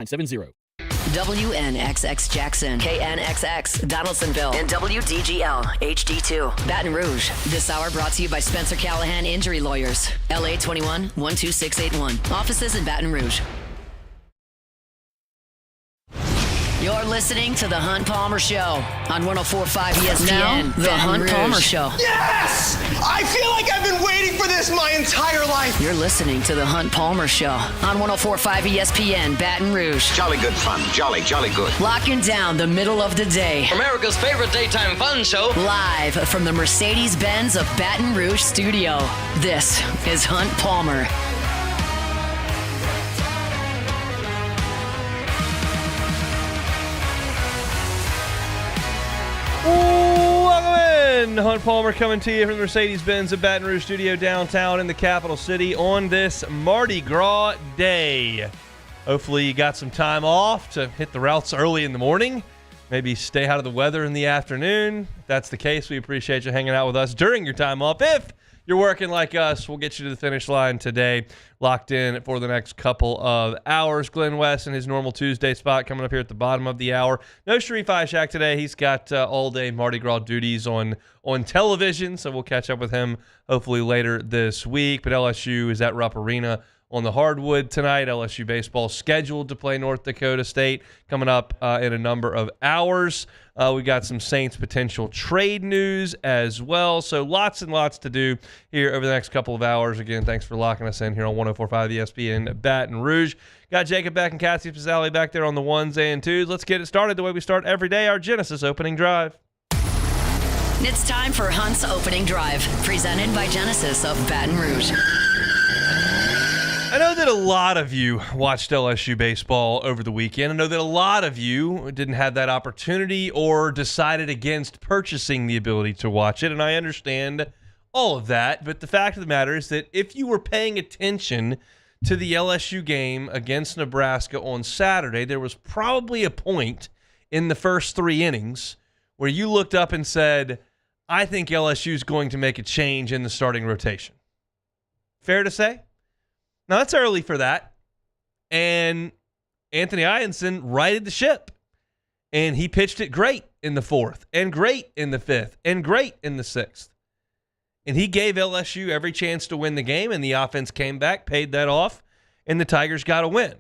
970. WNXX Jackson, KNXX Donaldsonville, and WDGL HD2 Baton Rouge. This hour brought to you by Spencer Callahan Injury Lawyers, LA 21 12681. Offices in Baton Rouge. You're listening to The Hunt Palmer Show on 104.5 ESPN. Now, The Hunt Palmer Show. Yes! I feel like I've been waiting for this my entire life. You're listening to The Hunt Palmer Show on 104.5 ESPN, Baton Rouge. Jolly good fun. Jolly good. Locking down the middle of the day. America's favorite daytime fun show. Live from the Mercedes-Benz of Baton Rouge studio. This is Hunt Palmer. Welcome in. Hunt Palmer coming to you from the Mercedes-Benz of Baton Rouge studio downtown in the capital city on this Mardi Gras day. Hopefully you got some time off to hit the routes early in the morning. Maybe stay out of the weather in the afternoon. If that's the case, we appreciate you hanging out with us during your time off. If you're working like us, we'll get you to the finish line today. Locked in for the next couple of hours. Glenn West and his normal Tuesday spot coming up here at the bottom of the hour. No Sharif Ishak today. He's got all-day Mardi Gras duties on television, so we'll catch up with him hopefully later this week. But LSU is at Rupp Arena on the hardwood tonight. LSU baseball scheduled to play North Dakota State coming up in a number of hours. We got some Saints potential trade news as well. So lots and lots to do here over the next couple of hours. Again, thanks for locking us in here on 104.5 ESPN Baton Rouge. Got Jacob back and Cassie Pizzali back there on the ones and twos. Let's get it started the way we start every day, our Genesis opening drive. It's time for Hunt's Opening Drive, presented by Genesis of Baton Rouge. I know that a lot of you watched LSU baseball over the weekend. I know that a lot of you didn't have that opportunity or decided against purchasing the ability to watch it, and I understand all of that. But the fact of the matter is that if you were paying attention to the LSU game against Nebraska on Saturday, there was probably a point in the first three innings where you looked up and said, I think LSU is going to make a change in the starting rotation. Fair to say? Now, that's early for that, and Anthony Ianson righted the ship, and he pitched it great in the fourth, and great in the fifth, and great in the sixth, and he gave LSU every chance to win the game, and the offense came back, paid that off, and the Tigers got a win.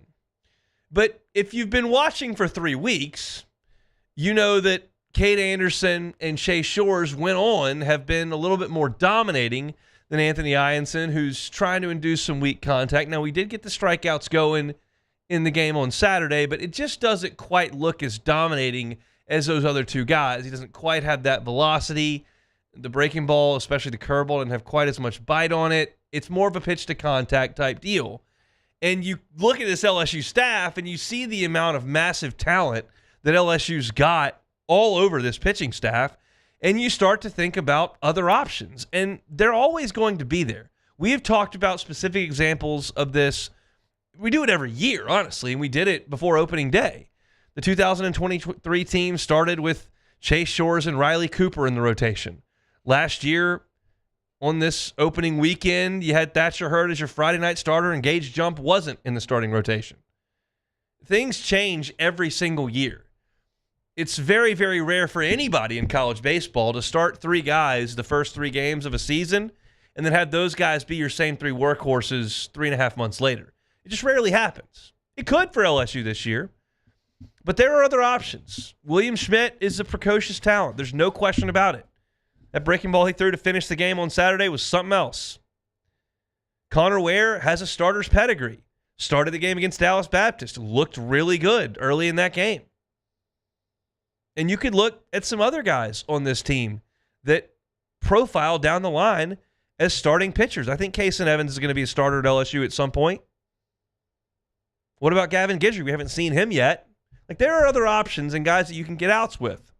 But if you've been watching for 3 weeks, you know that Cade Anderson and Chase Shores have been a little bit more dominating than Anthony Ianson, who's trying to induce some weak contact. Now, we did get the strikeouts going in the game on Saturday, but it just doesn't quite look as dominating as those other two guys. He doesn't quite have that velocity. The breaking ball, especially the curveball, didn't have quite as much bite on it. It's more of a pitch-to-contact type deal. And you look at this LSU staff, and you see the amount of massive talent that LSU's got all over this pitching staff, and you start to think about other options, and they're always going to be there. We have talked about specific examples of this. We do it every year, honestly, and we did it before opening day. The 2023 team started with Chase Shores and Riley Cooper in the rotation. Last year, on this opening weekend, you had Thatcher Hurd as your Friday night starter, and Gage Jump wasn't in the starting rotation. Things change every single year. It's very, very rare for anybody in college baseball to start 3 guys the first 3 games of a season and then have those guys be your same 3 workhorses 3.5 months later. It just rarely happens. It could for LSU this year, but there are other options. William Schmidt is a precocious talent. There's no question about it. That breaking ball he threw to finish the game on Saturday was something else. Connor Ware has a starter's pedigree. Started the game against Dallas Baptist. Looked really good early in that game. And you could look at some other guys on this team that profile down the line as starting pitchers. I think Kason Evans is going to be a starter at LSU at some point. What about Gavin Guidry? We haven't seen him yet. Like, there are other options and guys that you can get outs with.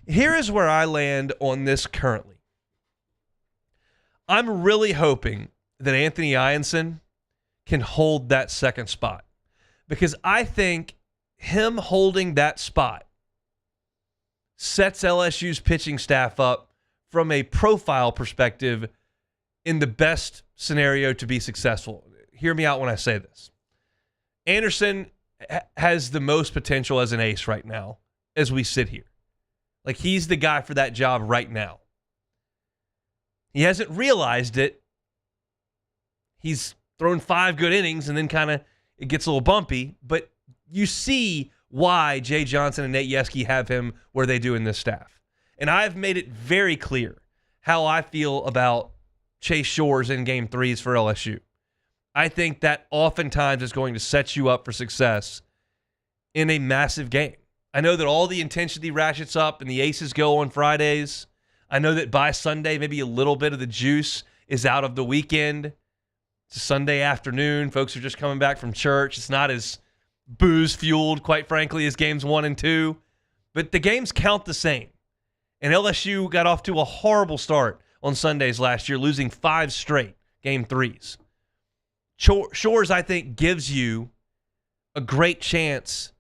Here is where I land on this currently. I'm really hoping that Anthony Ianson can hold that second spot, because I think him holding that spot sets LSU's pitching staff up from a profile perspective in the best scenario to be successful. Hear me out when I say this. Anderson has the most potential as an ace right now as we sit here. Like, he's the guy for that job right now. He hasn't realized it. He's thrown 5 good innings and then kind of it gets a little bumpy, but you see why Jay Johnson and Nate Yeskie have him where they do in this staff. And I've made it very clear how I feel about Chase Shores in game 3s for LSU. I think that oftentimes is going to set you up for success in a massive game. I know that all the intensity ratchets up and the aces go on Fridays. I know that by Sunday, maybe a little bit of the juice is out of the weekend. It's a Sunday afternoon. Folks are just coming back from church. It's not as booze-fueled, quite frankly, as games 1 and 2. But the games count the same. And LSU got off to a horrible start on Sundays last year, losing 5 straight game 3s. Shores, I think, gives you a great chance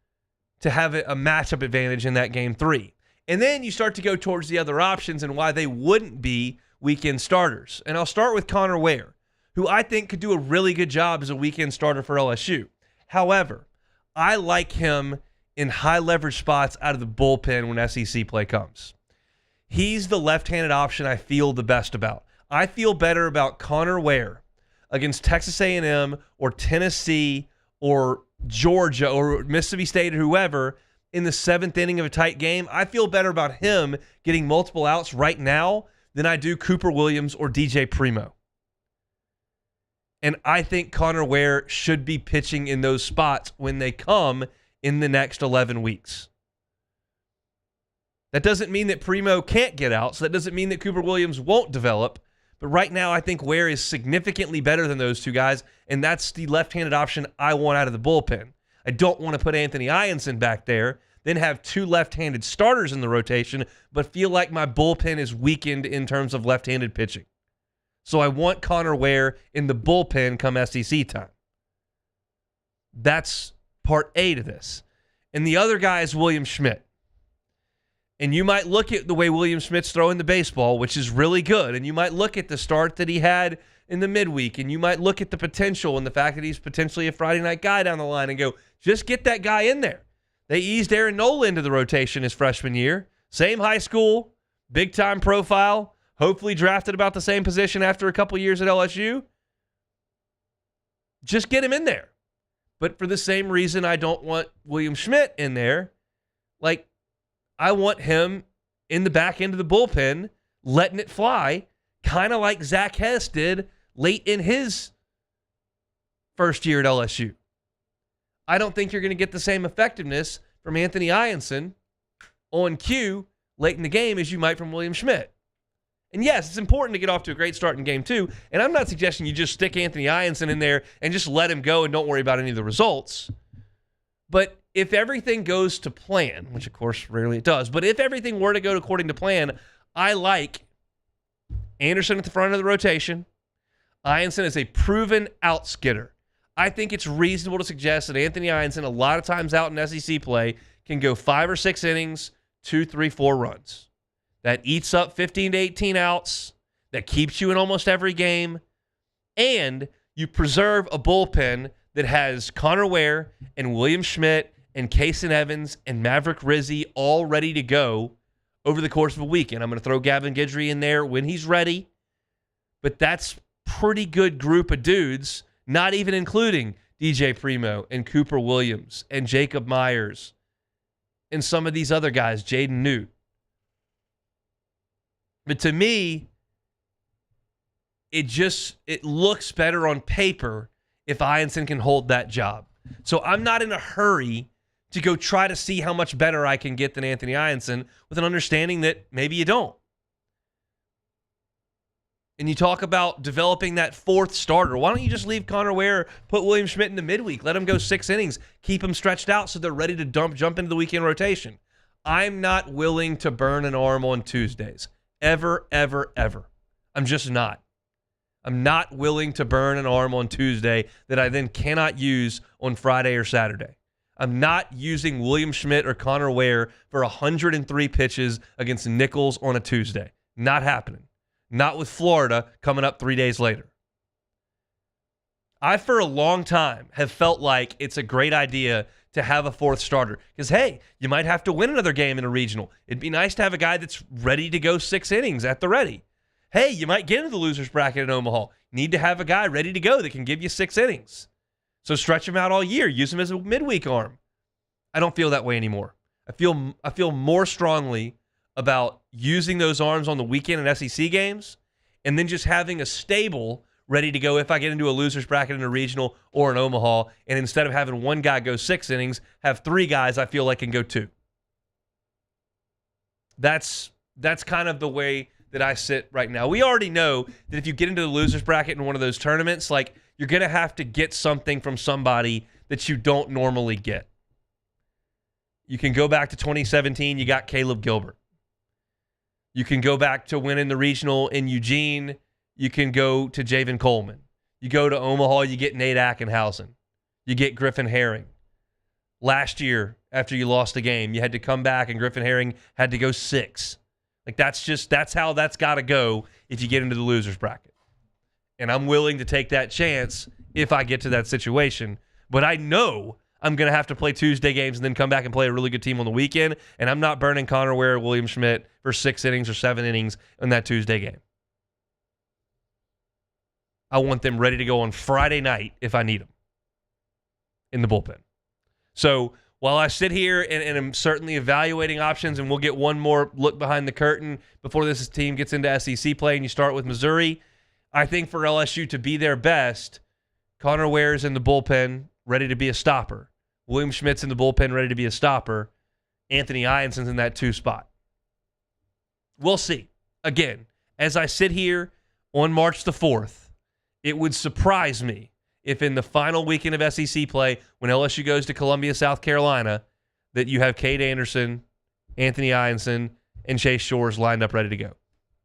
to have a matchup advantage in that game 3. And then you start to go towards the other options and why they wouldn't be weekend starters. And I'll start with Connor Ware, who I think could do a really good job as a weekend starter for LSU. However, I like him in high leverage spots out of the bullpen when SEC play comes. He's the left-handed option I feel the best about. I feel better about Connor Ware against Texas A&M or Tennessee or Georgia or Mississippi State or whoever in the 7th inning of a tight game. I feel better about him getting multiple outs right now than I do Cooper Williams or DJ Primo. And I think Connor Ware should be pitching in those spots when they come in the next 11 weeks. That doesn't mean that Primo can't get out, so that doesn't mean that Cooper Williams won't develop. But right now, I think Ware is significantly better than those two guys, and that's the left-handed option I want out of the bullpen. I don't want to put Anthony Ianson back there, then have 2 left-handed starters in the rotation, but feel like my bullpen is weakened in terms of left-handed pitching. So I want Connor Ware in the bullpen come SEC time. That's part A to this. And the other guy is William Schmidt. And you might look at the way William Schmidt's throwing the baseball, which is really good. And you might look at the start that he had in the midweek. And you might look at the potential and the fact that he's potentially a Friday night guy down the line and go, just get that guy in there. They eased Aaron Nola into the rotation his freshman year. Same high school, big-time profile, hopefully drafted about the same position after a couple years at LSU. Just get him in there. But for the same reason I don't want William Schmidt in there, like, I want him in the back end of the bullpen, letting it fly, kind of like Zach Hess did late in his first year at LSU. I don't think you're going to get the same effectiveness from Anthony Ianson on cue late in the game as you might from William Schmidt. And yes, it's important to get off to a great start in game 2, and I'm not suggesting you just stick Anthony Ianson in there and just let him go and don't worry about any of the results. But if everything goes to plan, which of course rarely it does, but if everything were to go according to plan, I like Anderson at the front of the rotation. Ianson is a proven outskitter. I think it's reasonable to suggest that Anthony Ianson, a lot of times out in SEC play, can go 5 or 6 innings, 2, 3, 4 runs. That eats up 15 to 18 outs, that keeps you in almost every game, and you preserve a bullpen that has Connor Ware and William Schmidt and Kason Evans and Maverick Rizzi all ready to go over the course of a weekend. I'm going to throw Gavin Guidry in there when he's ready, but that's pretty good group of dudes, not even including DJ Primo and Cooper Williams and Jacob Myers and some of these other guys, Jaden Newt. But to me, it looks better on paper if Ianson can hold that job. So I'm not in a hurry to go try to see how much better I can get than Anthony Ianson with an understanding that maybe you don't. And you talk about developing that 4th starter. Why don't you just leave Connor Ware, put William Schmidt in the midweek, let him go 6 innings, keep him stretched out so they're ready to jump into the weekend rotation. I'm not willing to burn an arm on Tuesdays. Ever, ever, ever. I'm just not. I'm not willing to burn an arm on Tuesday that I then cannot use on Friday or Saturday. I'm not using William Schmidt or Connor Ware for 103 pitches against Nichols on a Tuesday. Not happening. Not with Florida coming up 3 days later. I, for a long time, have felt like it's a great idea to have a fourth starter. Because, hey, you might have to win another game in a regional. It'd be nice to have a guy that's ready to go 6 innings at the ready. Hey, you might get into the loser's bracket in Omaha. Need to have a guy ready to go that can give you 6 innings. So stretch him out all year. Use him as a midweek arm. I don't feel that way anymore. I feel more strongly about using those arms on the weekend in SEC games and then just having a stable ready to go if I get into a loser's bracket in a regional or in Omaha, and instead of having one guy go 6 innings, have 3 guys I feel like can go 2. That's kind of the way that I sit right now. We already know that if you get into the loser's bracket in one of those tournaments, like, you're going to have to get something from somebody that you don't normally get. You can go back to 2017, you got Caleb Gilbert. You can go back to winning the regional in Eugene. You can go to Javen Coleman. You go to Omaha, you get Nate Ackenhausen. You get Griffin Herring. Last year, after you lost the game, you had to come back and Griffin Herring had to go 6. Like, that's how that's got to go if you get into the loser's bracket. And I'm willing to take that chance if I get to that situation. But I know I'm going to have to play Tuesday games and then come back and play a really good team on the weekend. And I'm not burning Connor Ware or William Schmidt for 6 innings or 7 innings in that Tuesday game. I want them ready to go on Friday night if I need them in the bullpen. So while I sit here and am certainly evaluating options, and we'll get one more look behind the curtain before this team gets into SEC play and you start with Missouri, I think for LSU to be their best, Connor Ware's in the bullpen, ready to be a stopper. William Schmidt's in the bullpen, ready to be a stopper. Anthony Ionson's in that 2 spot. We'll see. Again, as I sit here on March the 4th, it would surprise me if in the final weekend of SEC play, when LSU goes to Columbia, South Carolina, that you have Cade Anderson, Anthony Ionson, and Chase Shores lined up ready to go.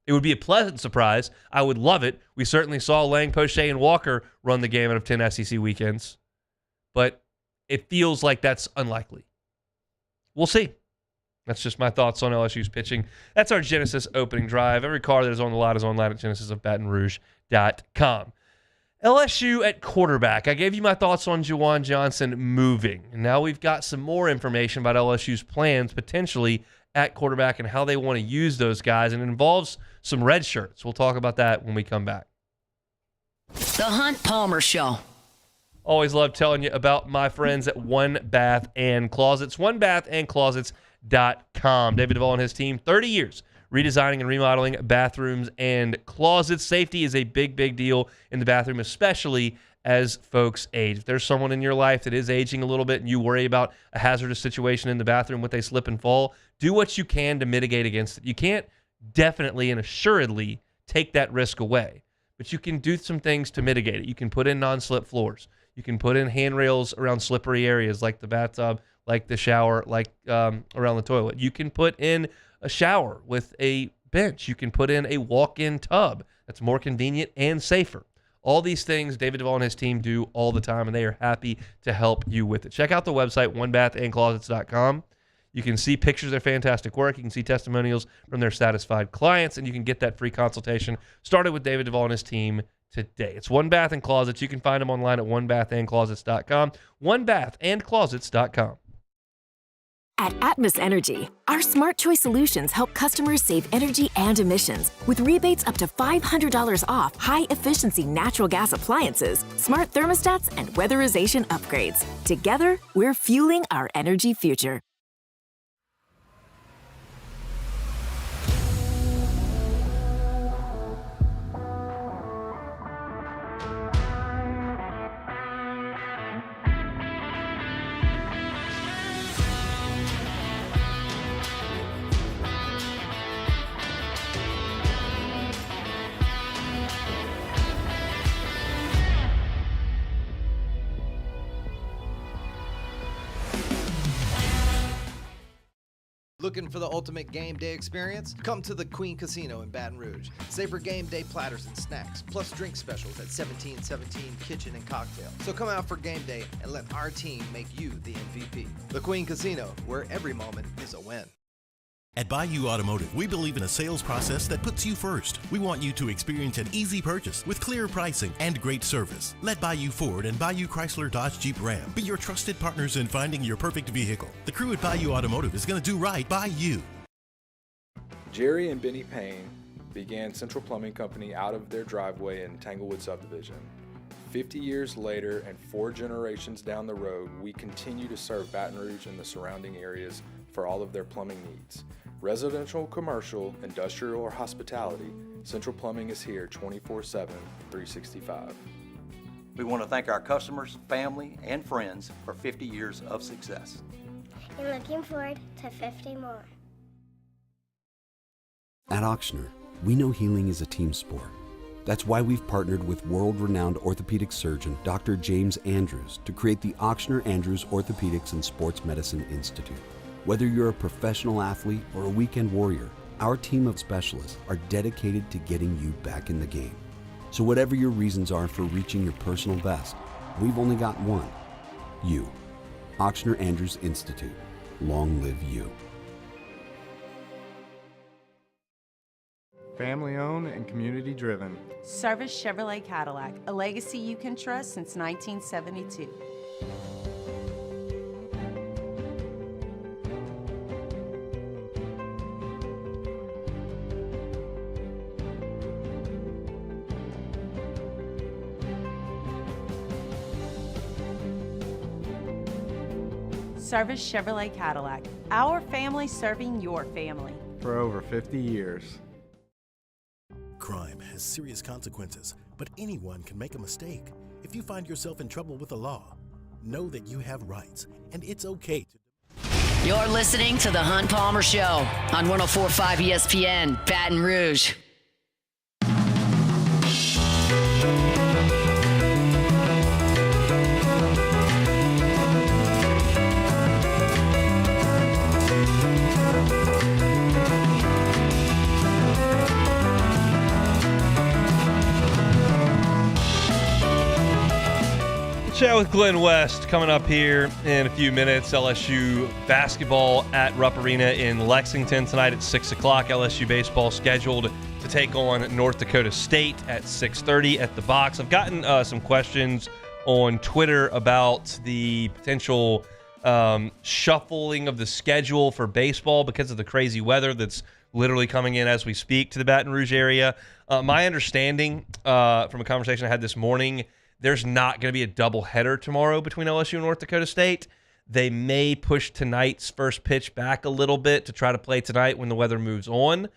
It would be a pleasant surprise. I would love it. We certainly saw Lang, Poche, and Walker run the gamut of 10 SEC weekends. But it feels like that's unlikely. We'll see. That's just my thoughts on LSU's pitching. That's our Genesis opening drive. Every car that is on the lot is online at genesisofbatonrouge.com. LSU at quarterback. I gave you my thoughts on Juwan Johnson moving. And now we've got some more information about LSU's plans potentially at quarterback and how they want to use those guys. And it involves some red shirts. We'll talk about that when we come back. The Hunt Palmer Show. Always love telling you about my friends at One Bath and Closets. OneBathAndClosets.com. David Duvall and his team, 30 years redesigning and remodeling bathrooms and closets. Safety is a big, big deal in the bathroom, especially as folks age. If there's someone in your life that is aging a little bit and you worry about a hazardous situation in the bathroom when they slip and fall, do what you can to mitigate against it. You can't definitely and assuredly take that risk away, but you can do some things to mitigate it. You can put in non-slip floors. You can put in handrails around slippery areas like the bathtub, like the shower, like around the toilet. You can put in a shower with a bench. You can put in a walk-in tub that's more convenient and safer. All these things David Duvall and his team do all the time, and they are happy to help you with it. Check out the website, OneBathAndClosets.com. You can see pictures of their fantastic work. You can see testimonials from their satisfied clients, and you can get that free consultation started with David Duvall and his team today. It's One Bath and Closets. You can find them online at OneBathAndClosets.com. OneBathAndClosets.com. At Atmos Energy, our smart choice solutions help customers save energy and emissions with rebates up to $500 off high-efficiency natural gas appliances, smart thermostats, and weatherization upgrades. Together, we're fueling our energy future. Looking for the ultimate game day experience? Come to the Queen Casino in Baton Rouge. Savor game day platters and snacks, plus drink specials at 1717 Kitchen and Cocktail. So come out for game day and let our team make you the MVP. The Queen Casino, where every moment is a win. At Bayou Automotive, we believe in a sales process that puts you first. We want you to experience an easy purchase with clear pricing and great service. Let Bayou Ford and Bayou Chrysler Dodge Jeep Ram be your trusted partners in finding your perfect vehicle. The crew at Bayou Automotive is going to do right by you. Jerry and Benny Payne began Central Plumbing Company out of their driveway in Tanglewood Subdivision. 50 years later and 4 generations down the road, we continue to serve Baton Rouge and the surrounding areas for all of their plumbing needs. Residential, commercial, industrial, or hospitality, Central Plumbing is here 24/7, 365. We want to thank our customers, family, and friends for 50 years of success. And looking forward to 50 more. At Auctioner, we know healing is a team sport. That's why we've partnered with world-renowned orthopedic surgeon Dr. James Andrews to create the Auctioner Andrews Orthopedics and Sports Medicine Institute. Whether you're a professional athlete or a weekend warrior, our team of specialists are dedicated to getting you back in the game. So whatever your reasons are for reaching your personal best, we've only got one: you. Auctioner Andrews Institute. Long live you. Family owned and community driven. Service Chevrolet Cadillac, a legacy you can trust since 1972. Service Chevrolet Cadillac, our family serving your family. For over 50 years. Crime has serious consequences, but anyone can make a mistake. If you find yourself in trouble with the law, know that you have rights, and it's okay to... You're listening to The Hunt Palmer Show on 104.5 ESPN, Baton Rouge. Chat with Glenn West coming up here in a few minutes. LSU basketball at Rupp Arena in Lexington tonight at 6 o'clock. LSU baseball scheduled to take on North Dakota State at 6:30 at the Box. I've gotten some questions on Twitter about the potential shuffling of the schedule for baseball because of the crazy weather that's literally coming in as we speak to the Baton Rouge area. My understanding from a conversation I had this morning, there's not going to be a doubleheader tomorrow between LSU and North Dakota State. They may push tonight's first pitch back a little bit to try to play tonight when the weather moves on.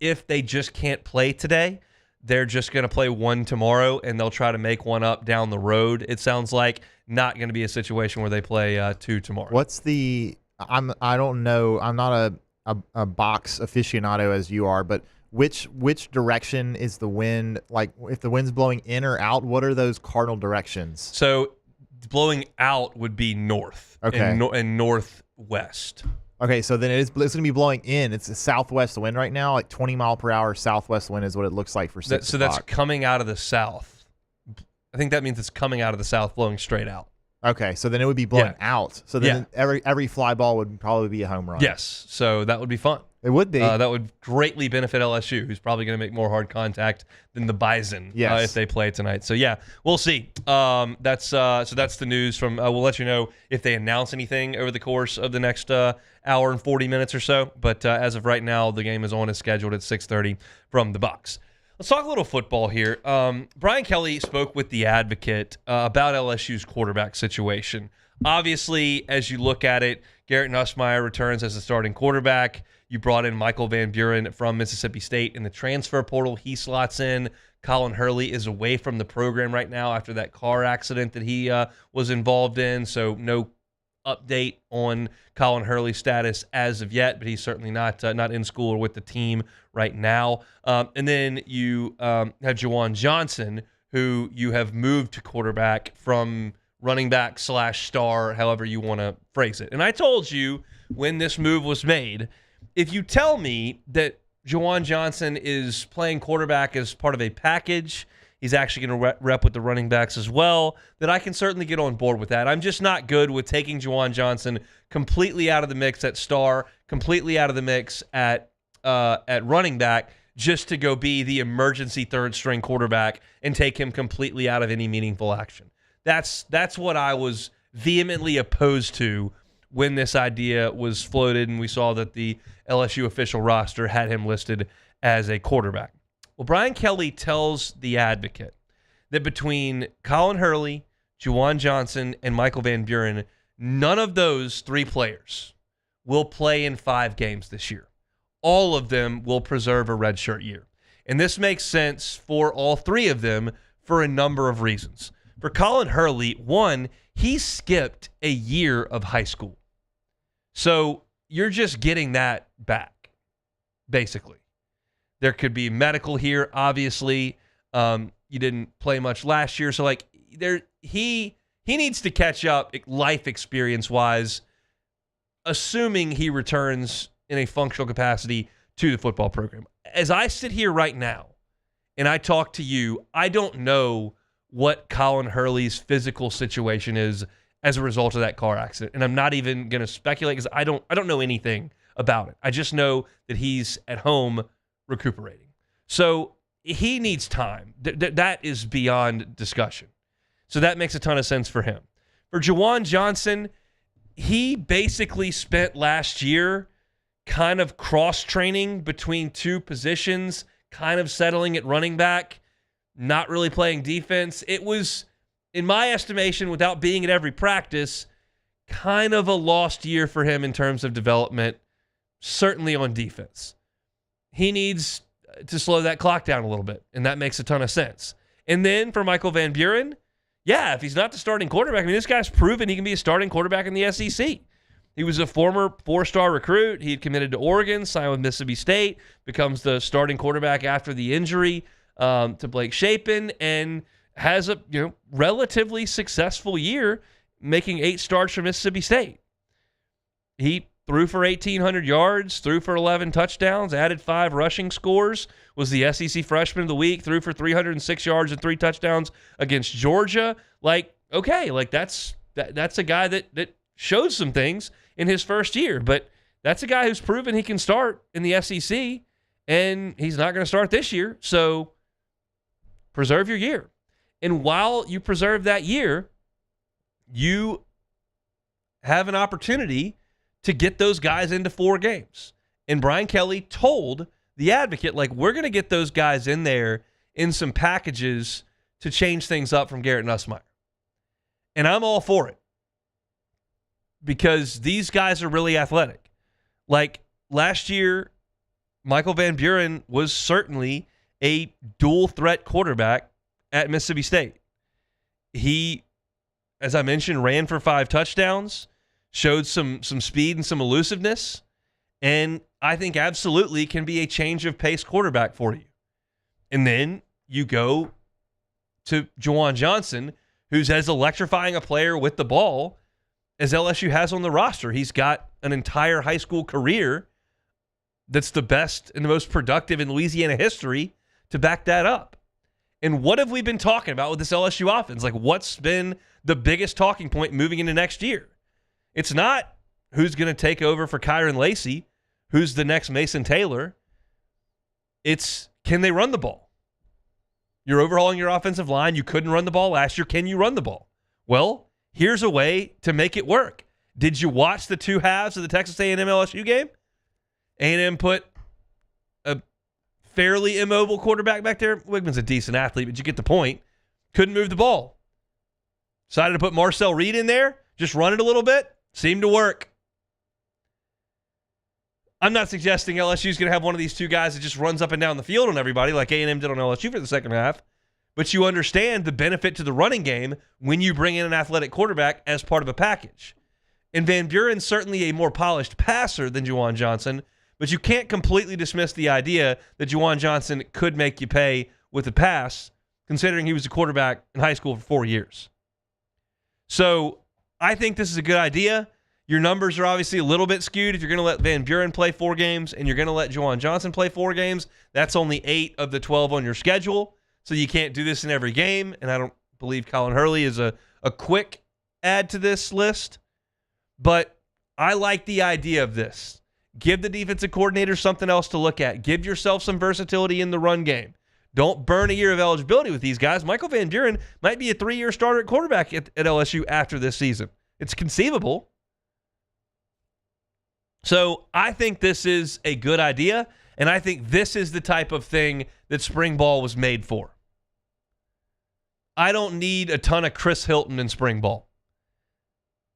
If they just can't play today, they're just going to play one tomorrow, and they'll try to make one up down the road. It sounds like not going to be a situation where they play two tomorrow. What's the I don't know. I'm not a box aficionado as you are, but which direction is the wind? Like, if the wind's blowing in or out, what are those cardinal directions? So blowing out would be north, okay, and northwest. Okay, so then it's going to be blowing in. It's a southwest wind right now, like 20 mile per hour southwest wind is what it looks like for 6 So that's coming out of the south. I think that means it's coming out of the south, blowing straight out. Okay, so then it would be blowing out. So then every fly ball would probably be a home run. Yes, so that would be fun. It would be. That would greatly benefit LSU, who's probably going to make more hard contact than the Bison if they play tonight. So yeah, we'll see. That's the news from. We'll let you know if they announce anything over the course of the next hour and 40 minutes or so. But as of right now, the game is on as scheduled at 6:30 from the Bucs. Let's talk a little football here. Brian Kelly spoke with The Advocate about LSU's quarterback situation. Obviously, as you look at it, Garrett Nussmeier returns as the starting quarterback. You brought in Michael Van Buren from Mississippi State in the transfer portal. He slots in. Colin Hurley is away from the program right now after that car accident that he was involved in. So no update on Colin Hurley's status as of yet, but he's certainly not in school or with the team right now. And then you have Juwan Johnson, who you have moved to quarterback from running back / star, however you want to phrase it. And I told you when this move was made, if you tell me that Juwan Johnson is playing quarterback as part of a package, He's actually going to rep with the running backs as well, that I can certainly get on board with that. I'm just not good with taking Juwan Johnson completely out of the mix at star, completely out of the mix at running back, just to go be the emergency third-string quarterback and take him completely out of any meaningful action. That's what I was vehemently opposed to when this idea was floated and we saw that the LSU official roster had him listed as a quarterback. Well, Brian Kelly tells The Advocate that between Colin Hurley, Juwan Johnson, and Michael Van Buren, none of those three players will play in 5 games this year. All of them will preserve a redshirt year. And this makes sense for all three of them for a number of reasons. For Colin Hurley, one, he skipped a year of high school. So you're just getting that back, basically. There could be medical here, obviously. You didn't play much last year. So, he needs to catch up life experience-wise, assuming he returns in a functional capacity to the football program. As I sit here right now and I talk to you, I don't know what Colin Hurley's physical situation is as a result of that car accident. And I'm not even going to speculate because I don't know anything about it. I just know that he's at home recuperating. So he needs time. That is beyond discussion. So that makes a ton of sense for him. For Juwan Johnson, he basically spent last year kind of cross-training between two positions, kind of settling at running back, not really playing defense. It was, in my estimation, without being at every practice, kind of a lost year for him in terms of development, certainly on defense. He needs to slow that clock down a little bit, and that makes a ton of sense. And then for Michael Van Buren, yeah, if he's not the starting quarterback, I mean, this guy's proven he can be a starting quarterback in the SEC. He was a former 4-star recruit. He had committed to Oregon, signed with Mississippi State, becomes the starting quarterback after the injury to Blake Shapen, and has a relatively successful year, making 8 starts for Mississippi State. He threw for 1,800 yards, threw for 11 touchdowns, added 5 rushing scores, was the SEC Freshman of the Week, threw for 306 yards and 3 touchdowns against Georgia. That's a guy that showed some things in his first year, but that's a guy who's proven he can start in the SEC, and he's not going to start this year, so preserve your year. And while you preserve that year, you have an opportunity to get those guys into 4 games. And Brian Kelly told The Advocate, we're going to get those guys in there in some packages to change things up from Garrett Nussmeier. And I'm all for it, because these guys are really athletic. Last year, Michael Van Buren was certainly a dual threat quarterback at Mississippi State. He, as I mentioned, ran for 5 touchdowns, showed some speed and some elusiveness, and I think absolutely can be a change of pace quarterback for you. And then you go to Juwan Johnson, who's as electrifying a player with the ball as LSU has on the roster. He's got an entire high school career that's the best and the most productive in Louisiana history to back that up. And what have we been talking about with this LSU offense? What's been the biggest talking point moving into next year? It's not who's going to take over for Kyron Lacey, who's the next Mason Taylor. It's, can they run the ball? You're overhauling your offensive line. You couldn't run the ball last year. Can you run the ball? Well, here's a way to make it work. Did you watch the 2 halves of the Texas A&M LSU game? A&M put a fairly immobile quarterback back there. Wigman's a decent athlete, but you get the point. Couldn't move the ball. Decided to put Marcel Reed in there, just run it a little bit. Seemed to work. I'm not suggesting LSU's going to have one of these 2 guys that just runs up and down the field on everybody like A&M did on LSU for the second half. But you understand the benefit to the running game when you bring in an athletic quarterback as part of a package. And Van Buren's certainly a more polished passer than Juwan Johnson, but you can't completely dismiss the idea that Juwan Johnson could make you pay with a pass, considering he was a quarterback in high school for 4 years. So I think this is a good idea. Your numbers are obviously a little bit skewed if you're going to let Van Buren play 4 games and you're going to let Juwan Johnson play 4 games. That's only 8 of the 12 on your schedule. so you can't do this in every game, and I don't believe Colin Hurley is a quick add to this list, but I like the idea of this. Give the defensive coordinator something else to look at. Give yourself some versatility in the run game. Don't burn a year of eligibility with these guys. Michael Van Buren might be a 3-year starter at quarterback at LSU after this season. It's conceivable. So I think this is a good idea, and I think this is the type of thing that spring ball was made for. I don't need a ton of Chris Hilton in spring ball.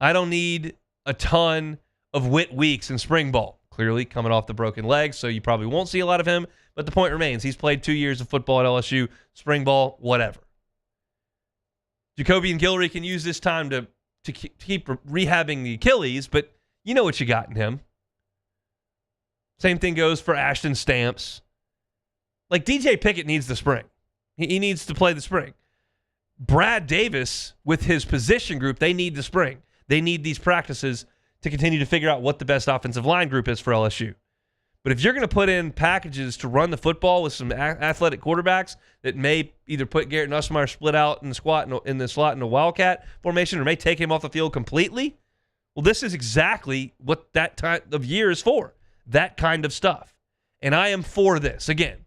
I don't need a ton of Whit Weeks in spring ball. Clearly coming off the broken leg, so you probably won't see a lot of him. But the point remains, he's played 2 years of football at LSU, spring ball, whatever. Jacoby and Guillory can use this time to keep rehabbing the Achilles, but you know what you got in him. Same thing goes for Ashton Stamps. Like, DJ Pickett needs the spring. He needs to play the spring. Brad Davis, with his position group, they need the spring. They need these practices to continue to figure out what the best offensive line group is for LSU. But if you're going to put in packages to run the football with some athletic quarterbacks that may either put Garrett Nussmeier split out in the slot in a Wildcat formation, or may take him off the field completely, well, this is exactly what that time of year is for. That kind of stuff. And I am for this. Again,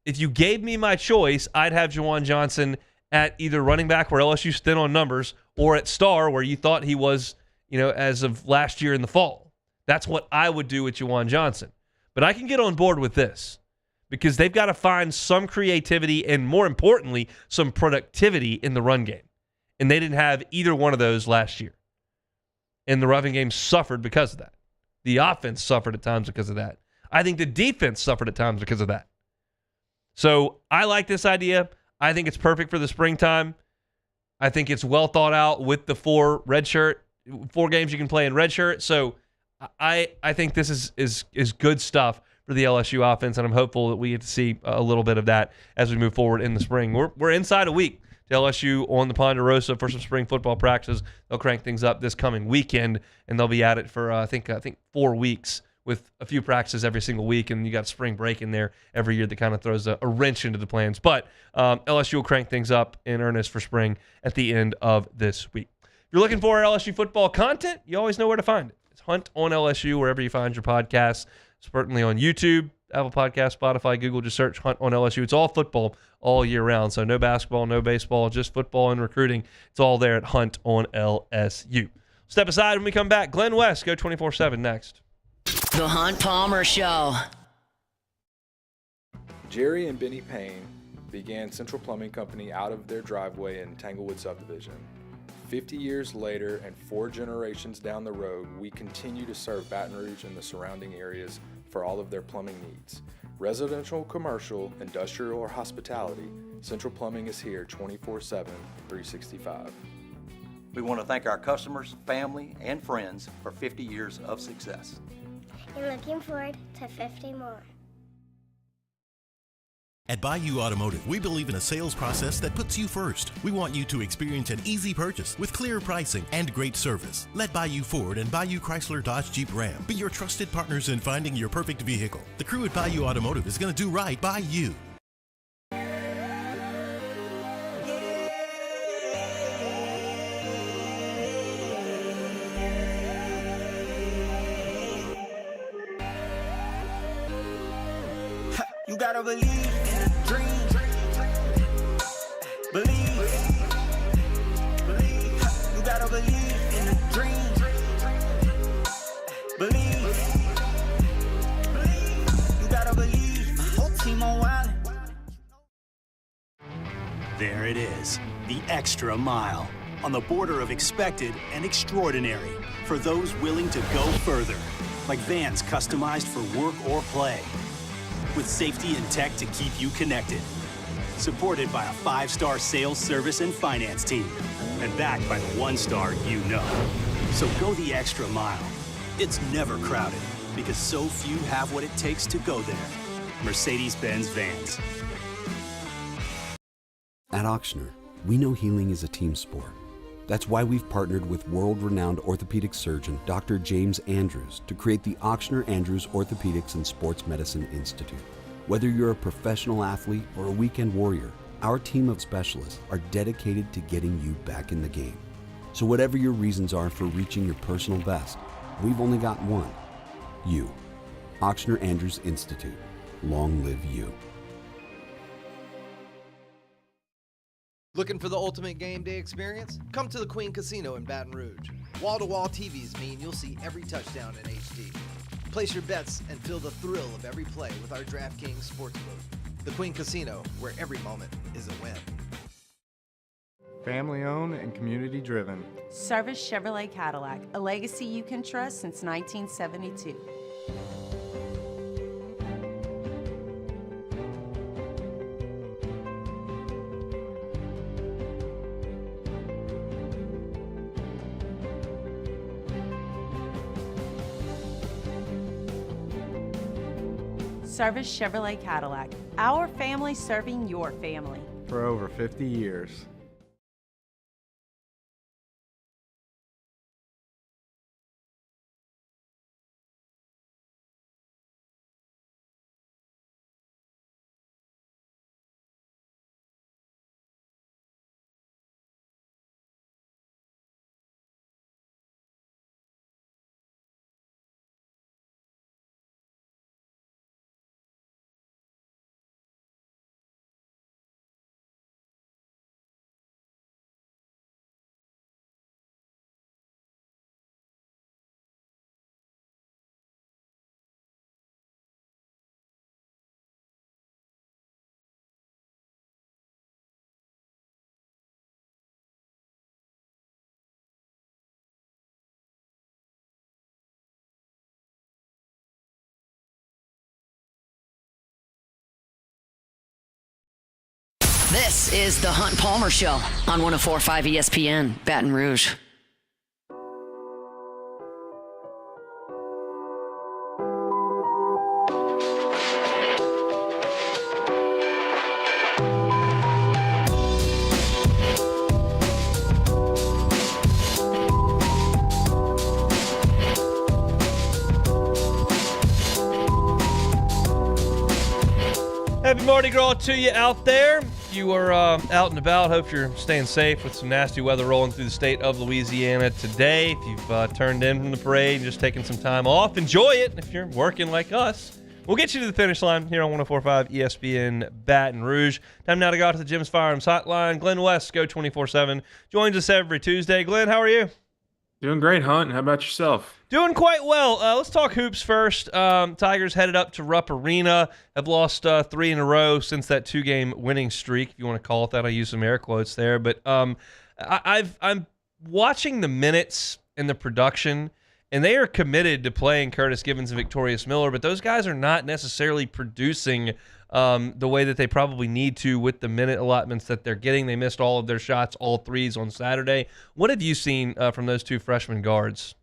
if you gave me my choice, I'd have Juwan Johnson at either running back where LSU's thin on numbers, or at star where you thought he was, as of last year in the fall. That's what I would do with Juwan Johnson. But I can get on board with this because they've got to find some creativity and, more importantly, some productivity in the run game. And they didn't have either one of those last year. And the running game suffered because of that. The offense suffered at times because of that. I think the defense suffered at times because of that. So I like this idea. I think it's perfect for the springtime. I think it's well thought out with the 4 games you can play in redshirt. So I think this is good stuff for the LSU offense, and I'm hopeful that we get to see a little bit of that as we move forward in the spring. We're inside a week to LSU on the Ponderosa for some spring football practices. They'll crank things up this coming weekend, and they'll be at it for I think 4 weeks with a few practices every single week, and you got spring break in there every year that kind of throws a wrench into the plans. But LSU will crank things up in earnest for spring at the end of this week. If you're looking for LSU football content, you always know where to find it. It's Hunt on LSU, wherever you find your podcasts. Certainly on YouTube, Apple Podcasts, Spotify, Google. Just search Hunt on LSU. It's all football all year round. So no basketball, no baseball, just football and recruiting. It's all there at Hunt on LSU. Step aside when we come back. Glenn West, Go 24/7 next. The Hunt Palmer Show. Jerry and Benny Payne began Central Plumbing Company out of their driveway in Tanglewood subdivision. 50 years later and 4 generations down the road, we continue to serve Baton Rouge and the surrounding areas for all of their plumbing needs. Residential, commercial, industrial, or hospitality, Central Plumbing is here 24/7, 365. We want to thank our customers, family, and friends for 50 years of success. And looking forward to 50 more. At Bayou Automotive, we believe in a sales process that puts you first. We want you to experience an easy purchase with clear pricing and great service. Let Bayou Ford and Bayou Chrysler Dodge Jeep Ram be your trusted partners in finding your perfect vehicle. The crew at Bayou Automotive is going to do right by you. You gotta believe in a dream. Believe. You gotta believe in a dream. Believe. You gotta believe. Whole team on wildin'. There it is, the extra mile. On the border of expected and extraordinary for those willing to go further. Like vans customized for work or play. With safety and tech to keep you connected. Supported by a 5-star sales, service, and finance team. And backed by the 1-star you know. So go the extra mile. It's never crowded because so few have what it takes to go there. Mercedes-Benz Vans. At Auctioner, we know healing is a team sport. That's why we've partnered with world-renowned orthopedic surgeon Dr. James Andrews to create the Auctioner Andrews Orthopedics and Sports Medicine Institute. Whether you're a professional athlete or a weekend warrior, Our team of specialists are dedicated to getting you back in the game. So whatever your reasons are for reaching your personal best, we've only got one. You. Ochsner Andrews Institute. Long live you. Looking for the ultimate game day experience? Come to the Queen Casino in Baton Rouge. Wall-to-wall TVs mean you'll see every touchdown in HD. Place your bets and feel the thrill of every play with our DraftKings Sportsbook. The Queen Casino, where every moment is a win. Family owned and community driven. Service Chevrolet Cadillac, a legacy you can trust since 1972. Service Chevrolet Cadillac, our family serving your family. For over 50 years. This is the Hunt Palmer Show on 104.5 ESPN, Baton Rouge. Happy Mardi Gras to you out there. You are out and about. Hope you're staying safe with some nasty weather rolling through the state of Louisiana today. If you've turned in from the parade and just taking some time off, enjoy it. If you're working like us, we'll get you to the finish line here on 104.5 ESPN Baton Rouge. Time now to go out to the Jim's Firearms Hotline. Glenn West, Go 24/7, joins us every Tuesday. Glenn, how are you? Doing great, Hunt. How about yourself? Doing quite well. Let's talk hoops first. Tigers headed up to Rupp Arena. Have lost 3 in a row since that 2-game winning streak, if you want to call it that. I use some air quotes there. But I'm watching the minutes and the production, and they are committed to playing Curtis Givens and Victorious Miller, but those guys are not necessarily producing the way that they probably need to with the minute allotments that they're getting. They missed all of their shots, all threes on Saturday. What have you seen from those 2 freshman guards?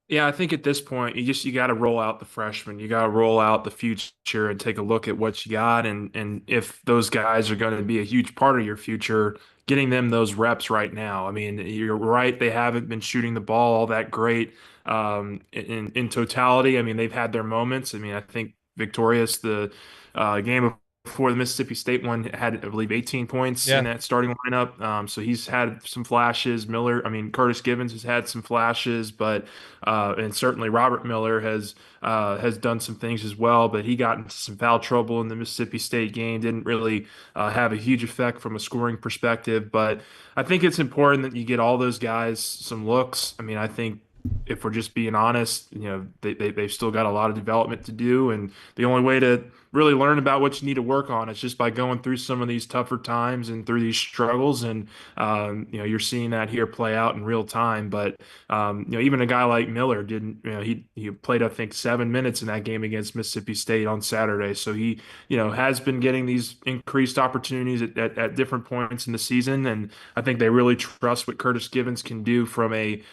Yeah, I think at this point, you got to roll out the freshmen. You got to roll out the future and take a look at what you got. And if those guys are going to be a huge part of your future, getting them those reps right now. I mean, you're right. They haven't been shooting the ball all that great in totality. I mean, they've had their moments. I mean, I think Victorious, the game before the Mississippi State one, had, I believe, 18 points in that starting lineup. So he's had some flashes. Curtis Givens has had some flashes, but and certainly Robert Miller has done some things as well. But he got into some foul trouble in the Mississippi State game. Didn't really have a huge effect from a scoring perspective. But I think it's important that you get all those guys some looks. I mean, I think if we're just being honest, they've still got a lot of development to do, and the only way to really learn about what you need to work on is just by going through some of these tougher times and through these struggles. And you're seeing that here play out in real time. But even a guy like Miller didn't. He played, I think, 7 minutes in that game against Mississippi State on Saturday. So he has been getting these increased opportunities at different points in the season, and I think they really trust what Curtis Givens can do from a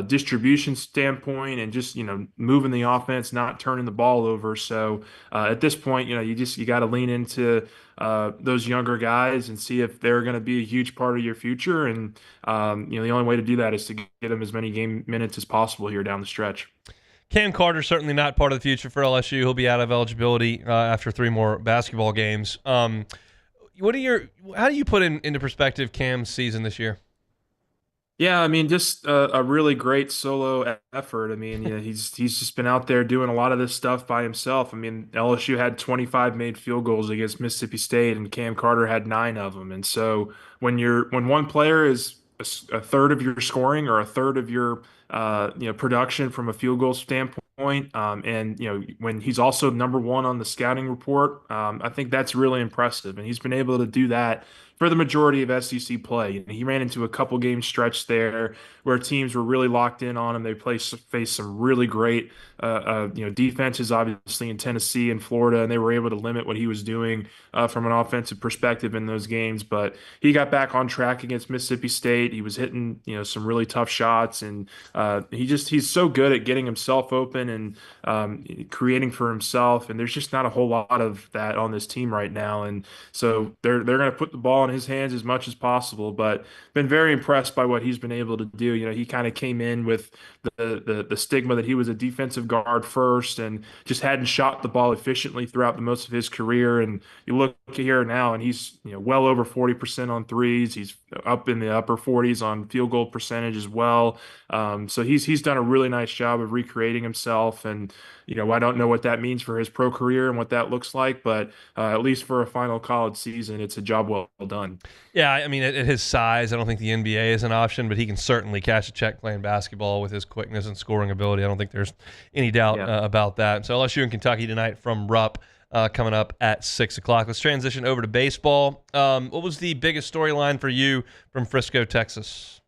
distribution standpoint and just moving the offense, not turning the ball over. So at this point, you got to lean into those younger guys and see if they're going to be a huge part of your future. And the only way to do that is to get them as many game minutes as possible here down the stretch. Cam Carter's certainly not part of the future for LSU. He'll be out of eligibility after 3 more basketball games. how do you put into perspective Cam's season this year? Yeah, I mean, just a really great solo effort. I mean, yeah, he's just been out there doing a lot of this stuff by himself. I mean, LSU had 25 made field goals against Mississippi State, and Cam Carter had 9 of them. And so when one player is a third of your scoring or a third of your production from a field goal standpoint, and when he's also number one on the scouting report, I think that's really impressive. And he's been able to do that for the majority of SEC play. He ran into a couple game stretch there where teams were really locked in on him. They faced some really great defenses, obviously in Tennessee and Florida, and they were able to limit what he was doing from an offensive perspective in those games. But he got back on track against Mississippi State. He was hitting some really tough shots, and he's so good at getting himself open and creating for himself. And there's just not a whole lot of that on this team right now. And so they're going to put the ball in his hands as much as possible. But been very impressed by what he's been able to do. He kind of came in with the stigma that he was a defensive guard first and just hadn't shot the ball efficiently throughout the most of his career. And you look here now, and he's well over 40% on threes. He's up in the upper 40s on field goal percentage as well. So he's done a really nice job of recreating himself. And I don't know what that means for his pro career and what that looks like, but at least for a final college season, it's a job well done. Yeah, I mean, at his size, I don't think the NBA is an option, but he can certainly cash a check playing basketball with his quickness and scoring ability. I don't think there's any doubt about that. So LSU and Kentucky tonight from Rupp. Coming up at 6 o'clock. Let's transition over to baseball. What was the biggest storyline for you from Frisco, Texas?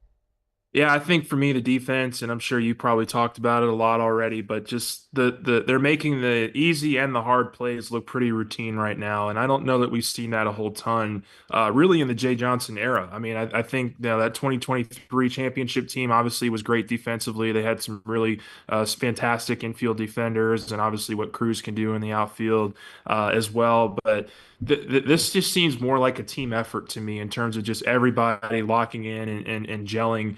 Yeah, I think for me, the defense, and I'm sure you probably talked about it a lot already, but just they're making the easy and the hard plays look pretty routine right now. And I don't know that we've seen that a whole ton, really in the Jay Johnson era. I mean, I think that 2023 championship team obviously was great defensively. They had some really fantastic infield defenders, and obviously what Cruz can do in the outfield as well. But this just seems more like a team effort to me in terms of just everybody locking in and gelling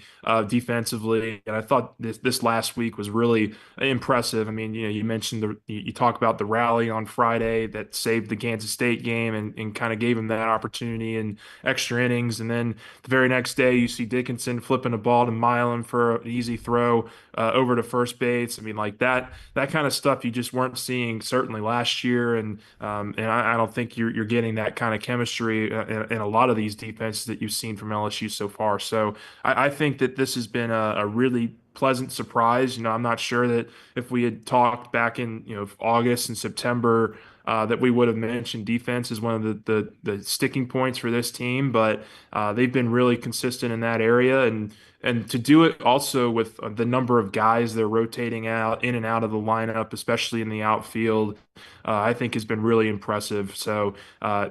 defensively. And I thought this last week was really impressive. I mean, you mentioned you talk about the rally on Friday that saved the Kansas State game and kind of gave him that opportunity in extra innings. And then the very next day, you see Dickinson flipping a ball to Milam for an easy throw over to first base. I mean, like that kind of stuff you just weren't seeing certainly last year. And I don't think you're getting that kind of chemistry in a lot of these defenses that you've seen from LSU so far. So I think that this has been a really pleasant surprise. I'm not sure that if we had talked back in August and September that we would have mentioned defense as one of the sticking points for this team, but they've been really consistent in that area, and to do it also with the number of guys they're rotating out in and out of the lineup, especially in the outfield, I think has been really impressive. So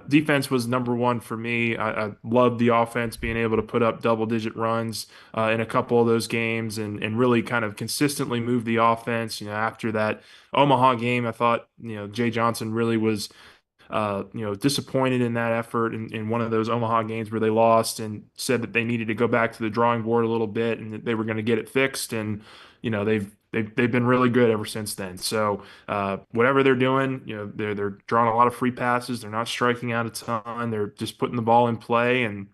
defense was number one for me. I loved the offense being able to put up double-digit runs in a couple of those games and really kind of consistently move the offense. After that Omaha game, I thought Jay Johnson really was disappointed in that effort in one of those Omaha games where they lost, and said that they needed to go back to the drawing board a little bit and that they were going to get it fixed. And they've been really good ever since then. So whatever they're doing, they're drawing a lot of free passes. They're not striking out a ton. They're just putting the ball in play, and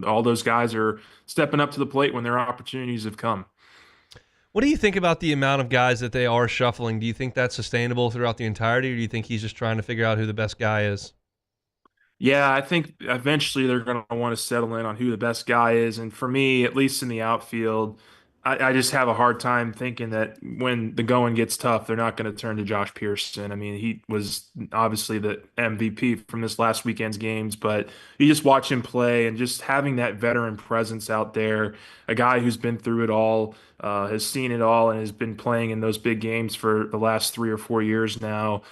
all those guys are stepping up to the plate when their opportunities have come. What do you think about the amount of guys that they are shuffling? Do you think that's sustainable throughout the entirety, or do you think he's just trying to figure out who the best guy is? Yeah, I think eventually they're going to want to settle in on who the best guy is. And for me, at least in the outfield, I just have a hard time thinking that when the going gets tough, they're not going to turn to Josh Pearson. I mean, he was obviously the MVP from this last weekend's games, but you just watch him play and just having that veteran presence out there, a guy who's been through it all, has seen it all, and has been playing in those big games for the last 3 or 4 years now.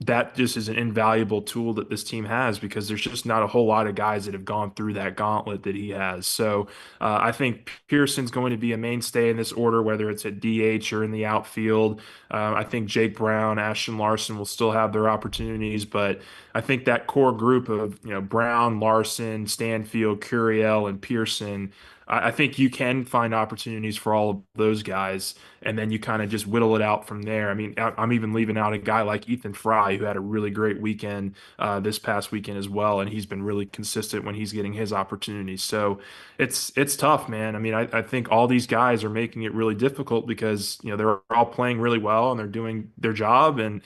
That just is an invaluable tool that this team has, because there's just not a whole lot of guys that have gone through that gauntlet that he has. So I think Pearson's going to be a mainstay in this order, whether it's at DH or in the outfield. I think Jake Brown, Ashton Larson will still have their opportunities, but I think that core group of Brown, Larson, Stanfield, Curiel, and Pearson, I think you can find opportunities for all of those guys. and then you kind of just whittle it out from there. I mean, I'm even leaving out a guy like Ethan Fry, who had a really great weekend this past weekend as well, and he's been really consistent when he's getting his opportunities. So it's tough, man. I mean, I think all these guys are making it really difficult because they're all playing really well and they're doing their job, and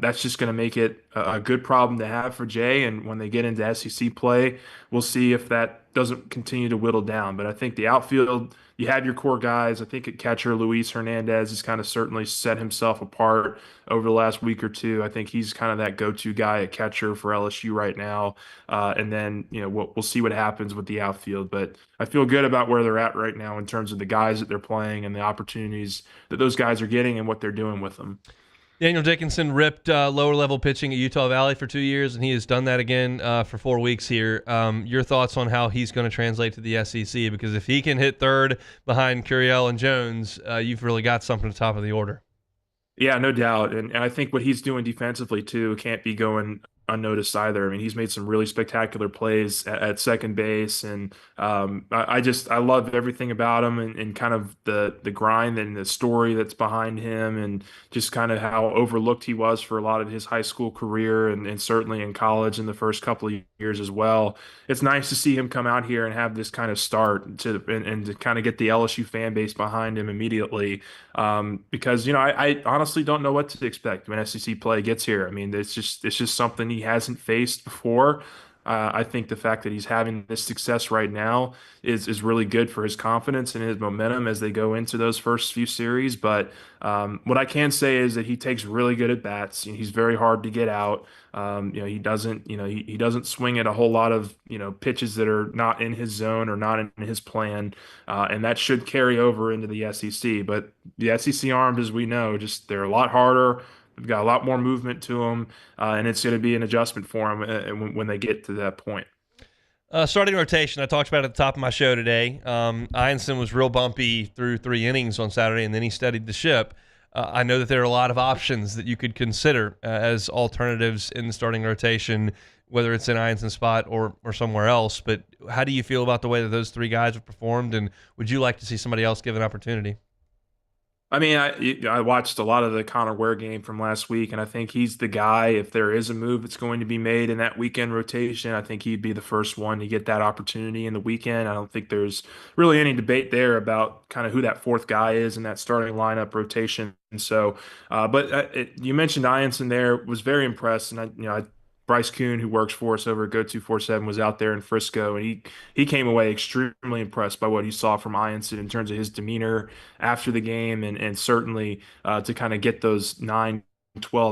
that's just going to make it a good problem to have for Jay. And when they get into SEC play, we'll see if that doesn't continue to whittle down. But I think the outfield, you have your core guys. I think at catcher, Luis Hernandez has kind of certainly set himself apart over the last week or two. I think he's kind of that go-to guy at catcher for LSU right now. And then, we'll see what happens with the outfield. But I feel good about where they're at right now in terms of the guys that they're playing and the opportunities that those guys are getting and what they're doing with them. Daniel Dickinson ripped lower-level pitching at Utah Valley for 2 years, and he has done that again for 4 weeks here. Your thoughts on how he's going to translate to the SEC? Because if he can hit third behind Curiel and Jones, you've really got something at the top of the order. Yeah, no doubt. And I think what he's doing defensively, too, can't be going unnoticed either. I mean, he's made some really spectacular plays at second base, and I love everything about him and kind of the grind and the story that's behind him, and just kind of how overlooked he was for a lot of his high school career and certainly in college in the first couple of years as well. It's nice to see him come out here and have this kind of start and to kind of get the LSU fan base behind him immediately, because I honestly don't know what to expect when SEC play gets here. I mean, it's just something he hasn't faced before. I think the fact that he's having this success right now is really good for his confidence and his momentum as they go into those first few series. But what I can say is that he takes really good at bats. He's very hard to get out. He doesn't swing at a whole lot of pitches that are not in his zone or not in his plan, and that should carry over into the SEC. But the SEC arms, as we know, they're a lot harder. They've got a lot more movement to them, and it's going to be an adjustment for them when they get to that point. Starting rotation, I talked about it at the top of my show today. Ianson was real bumpy through 3 innings on Saturday, and then he steadied the ship. I know that there are a lot of options that you could consider as alternatives in the starting rotation, whether it's in Ianson's spot or somewhere else. But how do you feel about the way that those 3 guys have performed, and would you like to see somebody else give an opportunity? I mean, I watched a lot of the Connor Ware game from last week, and I think he's the guy. If there is a move that's going to be made in that weekend rotation, I think he'd be the first one to get that opportunity in the weekend. I don't think there's really any debate there about kind of who that 4th guy is in that starting lineup rotation. And so, you mentioned Ianson there, was very impressed, and Bryce Kuhn, who works for us over at Go247, was out there in Frisco, and he came away extremely impressed by what he saw from Ianson in terms of his demeanor after the game, and certainly to kind of get those 9-12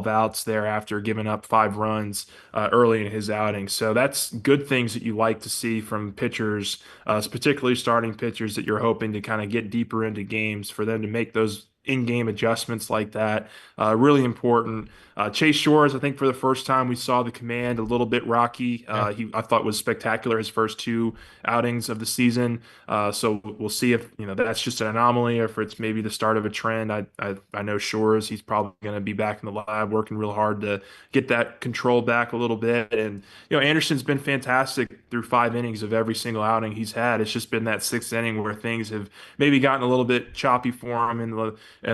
outs there after giving up 5 runs early in his outing. So that's good things that you like to see from pitchers, particularly starting pitchers that you're hoping to kind of get deeper into games, for them to make those in-game adjustments like that. Really important. Chase Shores, I think for the first time we saw the command a little bit rocky. I thought was spectacular his first 2 outings of the season. So we'll see if that's just an anomaly or if it's maybe the start of a trend. I know Shores, he's probably going to be back in the lab working real hard to get that control back a little bit. And Anderson's been fantastic through 5 innings of every single outing he's had. It's just been that 6th inning where things have maybe gotten a little bit choppy for him in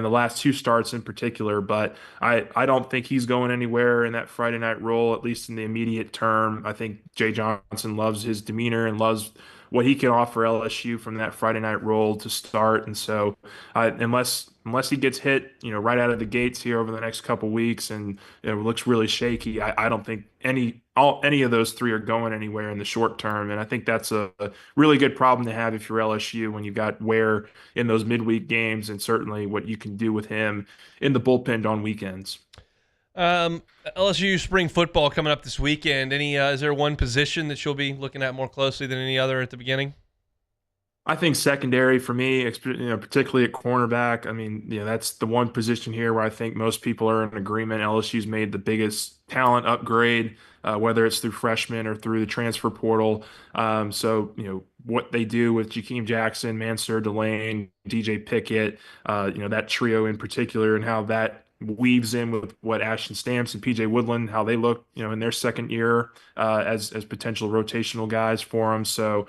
the last 2 starts in particular. But I don't think he's going anywhere in that Friday night role, at least in the immediate term. I think Jay Johnson loves his demeanor and loves what he can offer LSU from that Friday night role to start. And so unless he gets hit, right out of the gates here over the next couple weeks and it looks really shaky, I don't think any of those 3 are going anywhere in the short term. And I think that's a really good problem to have if you're LSU, when you've got Ware in those midweek games, and certainly what you can do with him in the bullpen on weekends. LSU spring football coming up this weekend. Is there one position that you'll be looking at more closely than any other at the beginning? I think secondary for me, particularly at cornerback. I mean, that's the one position here where I think most people are in agreement. LSU's made the biggest talent upgrade, whether it's through freshmen or through the transfer portal. So what they do with Jakeem Jackson, Mansour Delane, DJ Pickett, that trio in particular, and how that weaves in with what Ashton Stamps and PJ Woodland, how they look, in their second year as potential rotational guys for them. So,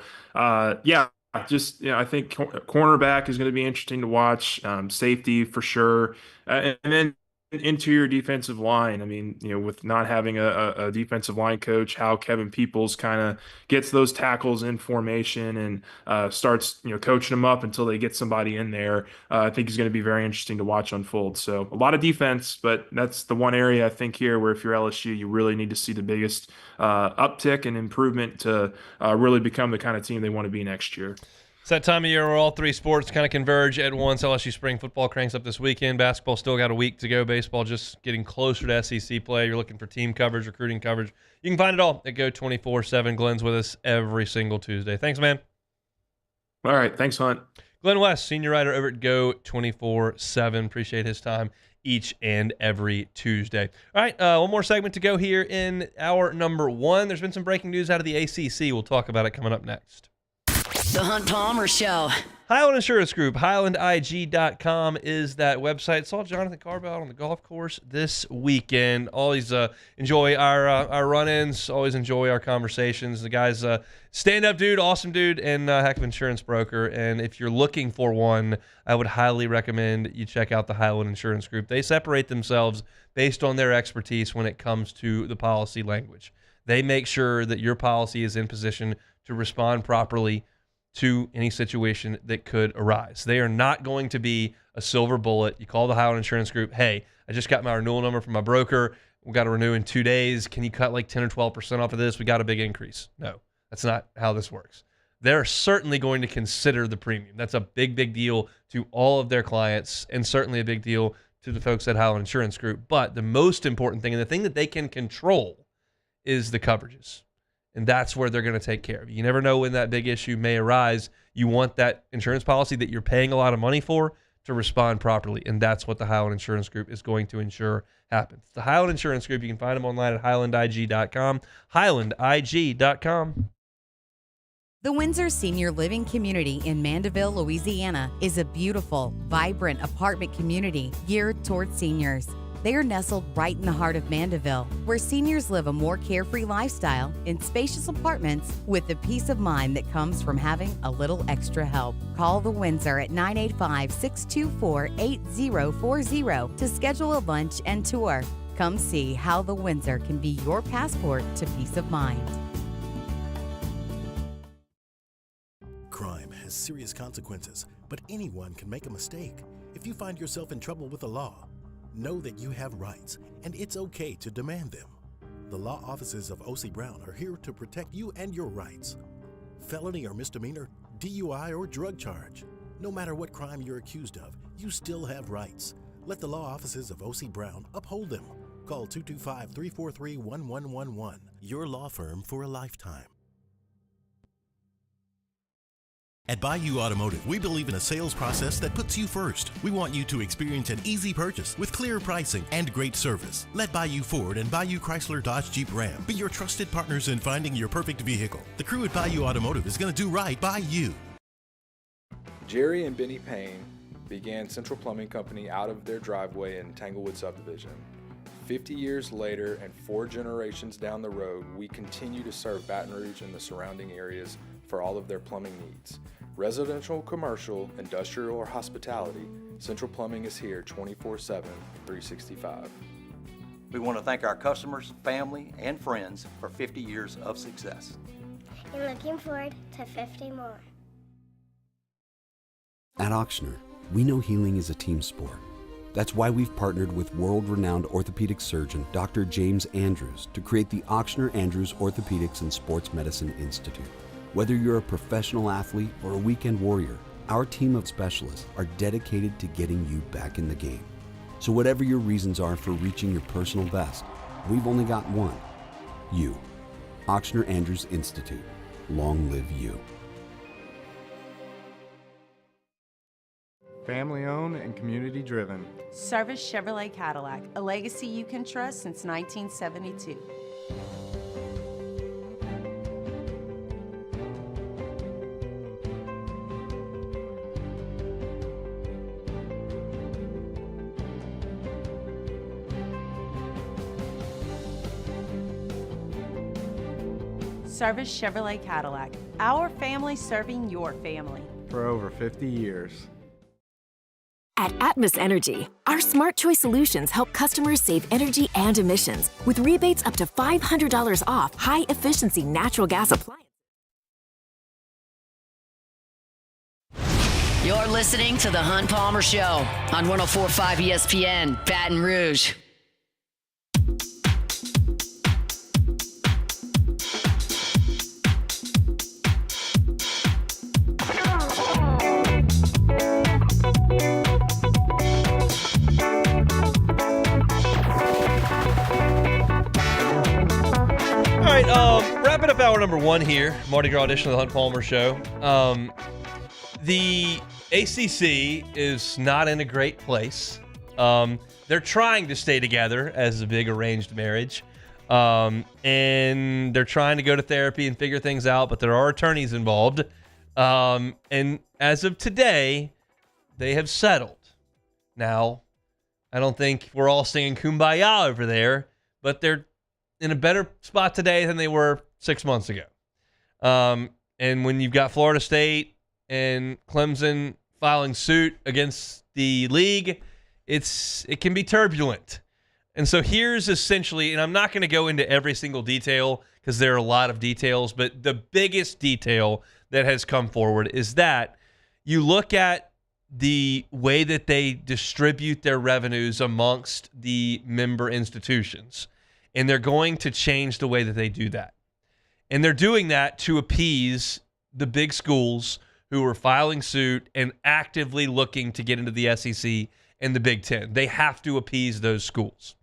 just I think cornerback is going to be interesting to watch. Safety for sure, and then interior defensive line. I mean, with not having a defensive line coach, how Kevin Peoples kind of gets those tackles in formation and starts coaching them up until they get somebody in there. I think is going to be very interesting to watch unfold. So a lot of defense, but that's the one area I think here where if you're LSU, you really need to see the biggest uptick and improvement to really become the kind of team they want to be next year. It's that time of year where all three sports kind of converge at once. LSU spring football cranks up this weekend. Basketball still got a week to go. Baseball just getting closer to SEC play. You're looking for team coverage, recruiting coverage. You can find it all at Go 24/7. Glenn's with us every single Tuesday. Thanks, man. All right. Thanks, Hunt. Glenn West, senior writer over at Go 24/7. Appreciate his time each and every Tuesday. All right, one more segment to go here in hour number 1. There's been some breaking news out of the ACC. We'll talk about it coming up next. The Hunt Palmer Show. Highland Insurance Group, HighlandIG.com is that website. Saw Jonathan Carbell on the golf course this weekend. Always enjoy our run-ins. Always enjoy our conversations. The guy's stand-up dude, awesome dude, and heck of insurance broker. And if you're looking for one, I would highly recommend you check out the Highland Insurance Group. They separate themselves based on their expertise when it comes to the policy language. They make sure that your policy is in position to respond properly to any situation that could arise. They are not going to be a silver bullet. You call the Highland Insurance Group, hey, I just got my renewal number from my broker. We've got to renew in 2 days. Can you cut like 10 or 12% off of this? We got a big increase. No, that's not how this works. They're certainly going to consider the premium. That's a big, big deal to all of their clients and certainly a big deal to the folks at Highland Insurance Group. But the most important thing and the thing that they can control is the coverages. And that's where they're going to take care of you. You never know when that big issue may arise. You want that insurance policy that you're paying a lot of money for to respond properly. And that's what the Highland Insurance Group is going to ensure happens. The Highland Insurance Group, you can find them online at HighlandIG.com. HighlandIG.com. The Windsor Senior Living Community in Mandeville, Louisiana is a beautiful, vibrant apartment community geared toward seniors. They are nestled right in the heart of Mandeville, where seniors live a more carefree lifestyle in spacious apartments with the peace of mind that comes from having a little extra help. Call the Windsor at 985-624-8040 to schedule a lunch and tour. Come see how the Windsor can be your passport to peace of mind. Crime has serious consequences, but anyone can make a mistake. If you find yourself in trouble with the law, know that you have rights, and it's okay to demand them. The law offices of O.C. Brown are here to protect you and your rights. Felony or misdemeanor, DUI or drug charge. No matter what crime you're accused of, you still have rights. Let the law offices of O.C. Brown uphold them. Call 225-343-1111. Your law firm for a lifetime. At Bayou Automotive, we believe in a sales process that puts you first. We want you to experience an easy purchase with clear pricing and great service. Let Bayou Ford and Bayou Chrysler Dodge Jeep Ram be your trusted partners in finding your perfect vehicle. The crew at Bayou Automotive is going to do right by you. Jerry and Benny Payne began Central Plumbing Company out of their driveway in Tanglewood subdivision. 50 years later and 4 generations down the road, we continue to serve Baton Rouge and the surrounding areas for all of their plumbing needs. Residential, commercial, industrial, or hospitality, Central Plumbing is here 24/7, 365. We want to thank our customers, family, and friends for 50 years of success. And looking forward to 50 more. At Auctioner, we know healing is a team sport. That's why we've partnered with world-renowned orthopedic surgeon Dr. James Andrews to create the Auctioner Andrews Orthopedics and Sports Medicine Institute. Whether you're a professional athlete or a weekend warrior, our team of specialists are dedicated to getting you back in the game. So whatever your reasons are for reaching your personal best, we've only got one: you. Auctioner Andrews Institute. Long live you. Family owned and community driven. Service Chevrolet Cadillac, a legacy you can trust since 1972. Service Chevrolet Cadillac. Our family serving your family. For over 50 years. At Atmos Energy, our smart choice solutions help customers save energy and emissions with rebates up to $500 off high-efficiency natural gas appliances. You're listening to The Hunt Palmer Show on 104.5 ESPN, Baton Rouge. All right, wrapping up hour number 1 here, Mardi Gras edition of the Hunt Palmer Show. The ACC is not in a great place. They're trying to stay together as a big arranged marriage, and they're trying to go to therapy and figure things out, but there are attorneys involved. And as of today, they have settled. Now, I don't think we're all singing Kumbaya over there, but they're in a better spot today than they were 6 months ago. And when you've got Florida State and Clemson filing suit against the league, it can be turbulent. And so here's essentially, and I'm not going to go into every single detail because there are a lot of details, but the biggest detail that has come forward is that you look at the way that they distribute their revenues amongst the member institutions, and they're going to change the way that they do that. And they're doing that to appease the big schools who are filing suit and actively looking to get into the SEC and the Big Ten. They have to appease those schools.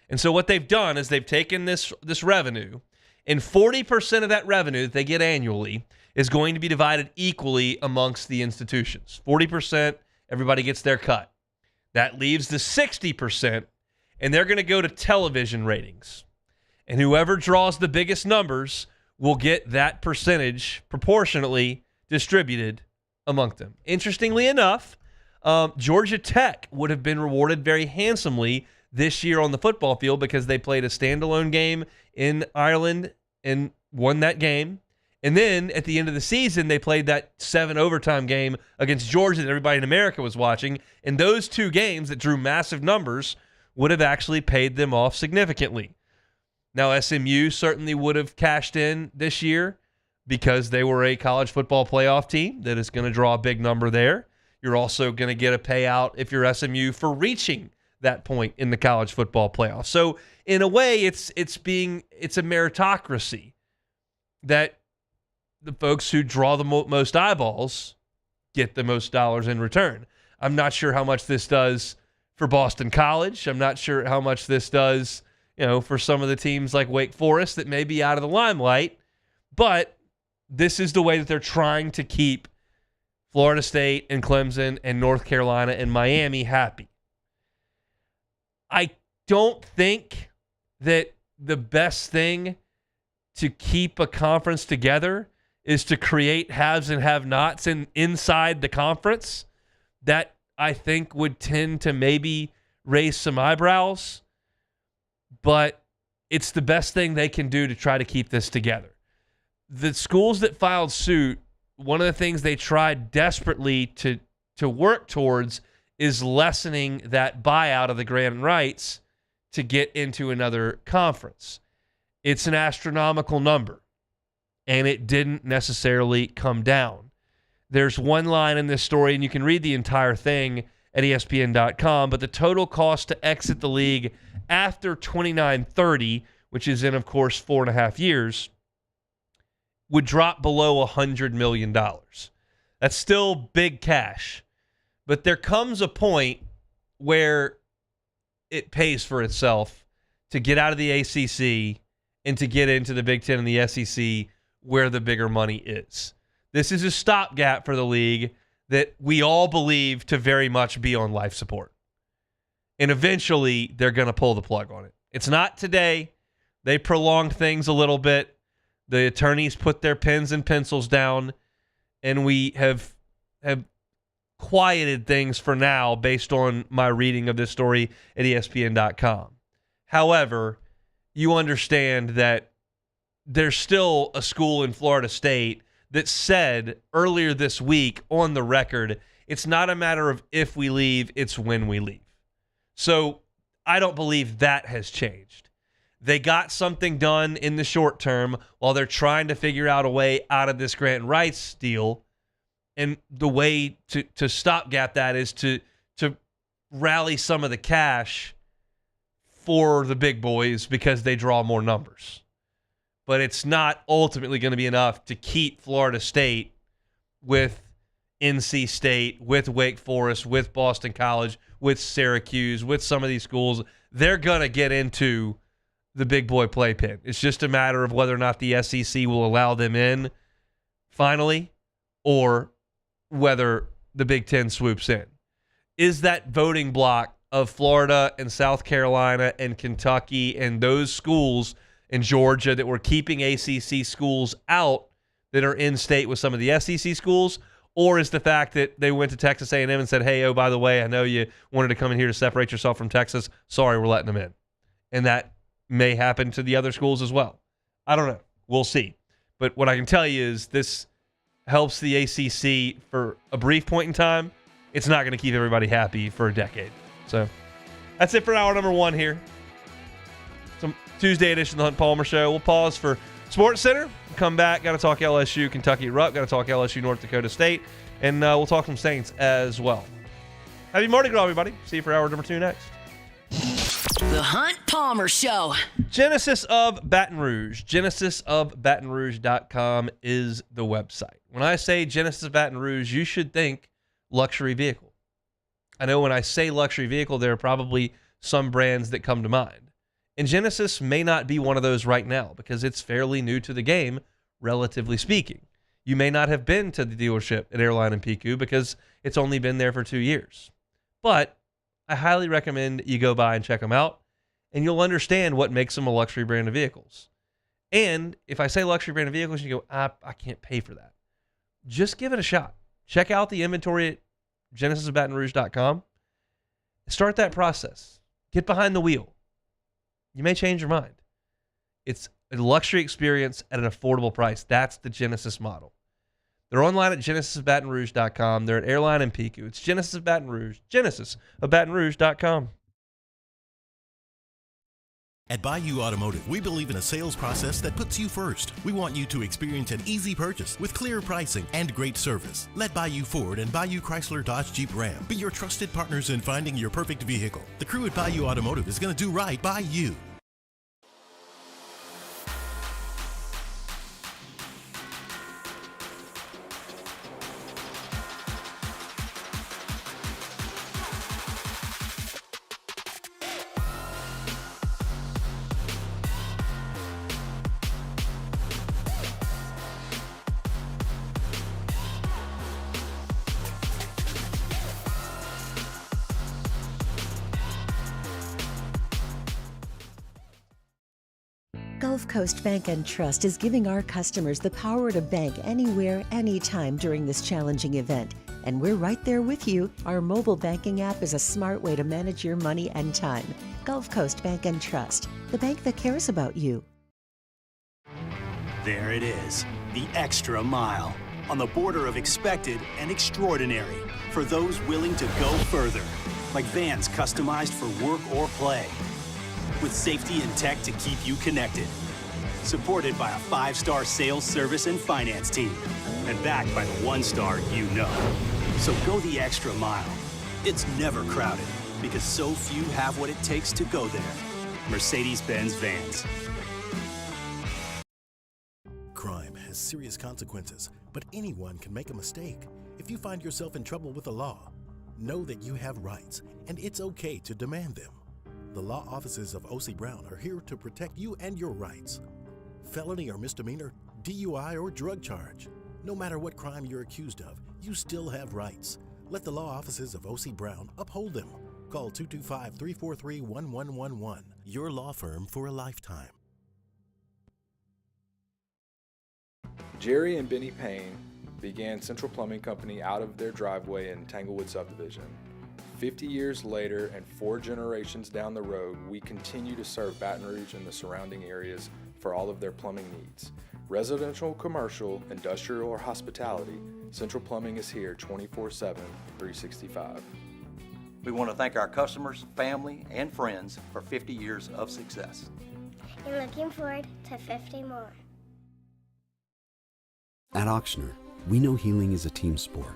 And so what they've done is they've taken this revenue, and 40% of that revenue that they get annually is going to be divided equally amongst the institutions. 40%, everybody gets their cut. That leaves the 60%, and they're going to go to television ratings. And whoever draws the biggest numbers will get that percentage proportionately distributed among them. Interestingly enough, Georgia Tech would have been rewarded very handsomely this year on the football field because they played a standalone game in Ireland and won that game. And then at the end of the season, they played that 7 overtime game against Georgia that everybody in America was watching. And those 2 games that drew massive numbers would have actually paid them off significantly. Now, SMU certainly would have cashed in this year because they were a college football playoff team that is going to draw a big number there. You're also going to get a payout if you're SMU for reaching that point in the college football playoff. So in a way, it's a meritocracy that the folks who draw the most eyeballs get the most dollars in return. I'm not sure how much this does for Boston College. I'm not sure how much this does, for some of the teams like Wake Forest that may be out of the limelight, but this is the way that they're trying to keep Florida State and Clemson and North Carolina and Miami happy. I don't think that the best thing to keep a conference together is to create haves and have-nots inside the conference. That, I think, would tend to maybe raise some eyebrows, but it's the best thing they can do to try to keep this together. The schools that filed suit, one of the things they tried desperately to work towards is lessening that buyout of the grant rights to get into another conference. It's an astronomical number, and it didn't necessarily come down. There's one line in this story, and you can read the entire thing at ESPN.com, but the total cost to exit the league after 29-30, which is in, of course, 4.5 years, would drop below $100 million. That's still big cash. But there comes a point where it pays for itself to get out of the ACC and to get into the Big Ten and the SEC where the bigger money is. This is a stopgap for the league that we all believe to very much be on life support. And eventually, they're going to pull the plug on it. It's not today. They prolonged things a little bit. The attorneys put their pens and pencils down, and we have quieted things for now based on my reading of this story at ESPN.com. However, you understand that there's still a school in Florida State that said earlier this week on the record, it's not a matter of if we leave, it's when we leave. So I don't believe that has changed. They got something done in the short term while they're trying to figure out a way out of this grant rights deal. And the way to stopgap that is to rally some of the cash for the big boys because they draw more numbers. But it's not ultimately going to be enough to keep Florida State with NC State, with Wake Forest, with Boston College, with Syracuse, with some of these schools. They're going to get into the big boy playpen. It's just a matter of whether or not the SEC will allow them in finally, or whether the Big Ten swoops in. Is that voting block of Florida and South Carolina and Kentucky and those schools in Georgia that were keeping ACC schools out that are in state with some of the SEC schools? Or is the fact that they went to Texas A&M and said, hey, oh, by the way, I know you wanted to come in here to separate yourself from Texas. Sorry, we're letting them in. And that may happen to the other schools as well. I don't know. We'll see. But what I can tell you is this helps the ACC for a brief point in time. It's not going to keep everybody happy for a decade. So that's it for hour number 1 here. Some Tuesday edition of the Hunt Palmer Show. We'll pause for Sports Center. Come back. Got to talk LSU, Kentucky Rupp. Got to talk LSU, North Dakota State. And we'll talk some Saints as well. Happy Mardi Gras, everybody. See you for hour number 2 next. The Hunt Palmer Show. Genesis of Baton Rouge. GenesisofBatonRouge.com is the website. When I say Genesis of Baton Rouge, you should think luxury vehicle. I know when I say luxury vehicle, there are probably some brands that come to mind. And Genesis may not be one of those right now because it's fairly new to the game, relatively speaking. You may not have been to the dealership at Airline and Pico because it's only been there for 2 years. But I highly recommend you go by and check them out, and you'll understand what makes them a luxury brand of vehicles. And if I say luxury brand of vehicles, you go, I can't pay for that. Just give it a shot. Check out the inventory at GenesisofBatonRouge.com. Start that process. Get behind the wheel. You may change your mind. It's a luxury experience at an affordable price. That's the Genesis model. They're online at GenesisofBatonRouge.com. They're at Airline and Pico. It's Genesis of Baton Rouge. GenesisofBatonRouge.com. At Bayou Automotive, we believe in a sales process that puts you first. We want you to experience an easy purchase with clear pricing and great service. Let Bayou Ford and Bayou Chrysler Dodge Jeep Ram be your trusted partners in finding your perfect vehicle. The crew at Bayou Automotive is going to do right by you. Gulf Coast Bank and Trust is giving our customers the power to bank anywhere, anytime during this challenging event. And we're right there with you. Our mobile banking app is a smart way to manage your money and time. Gulf Coast Bank and Trust, the bank that cares about you. There it is, the extra mile, on the border of expected and extraordinary, for those willing to go further, like vans customized for work or play, with safety and tech to keep you connected. Supported by a 5-star sales, service, and finance team. And backed by the 1-star you know. So go the extra mile. It's never crowded because so few have what it takes to go there. Mercedes-Benz Vans. Crime has serious consequences, but anyone can make a mistake. If you find yourself in trouble with the law, know that you have rights, and it's okay to demand them. The law offices of O.C. Brown are here to protect you and your rights. Felony or misdemeanor, DUI or drug charge. No matter what crime you're accused of, you still have rights. Let the law offices of O.C. Brown uphold them. Call 225-343-1111. Your law firm for a lifetime. Jerry and Benny Payne began Central Plumbing Company out of their driveway in Tanglewood subdivision. 50 years later and 4 generations down the road, we continue to serve Baton Rouge and the surrounding areas for all of their plumbing needs. Residential, commercial, industrial, or hospitality, Central Plumbing is here 24/7, 365. We want to thank our customers, family, and friends for 50 years of success. And looking forward to 50 more. At Ochsner, we know healing is a team sport.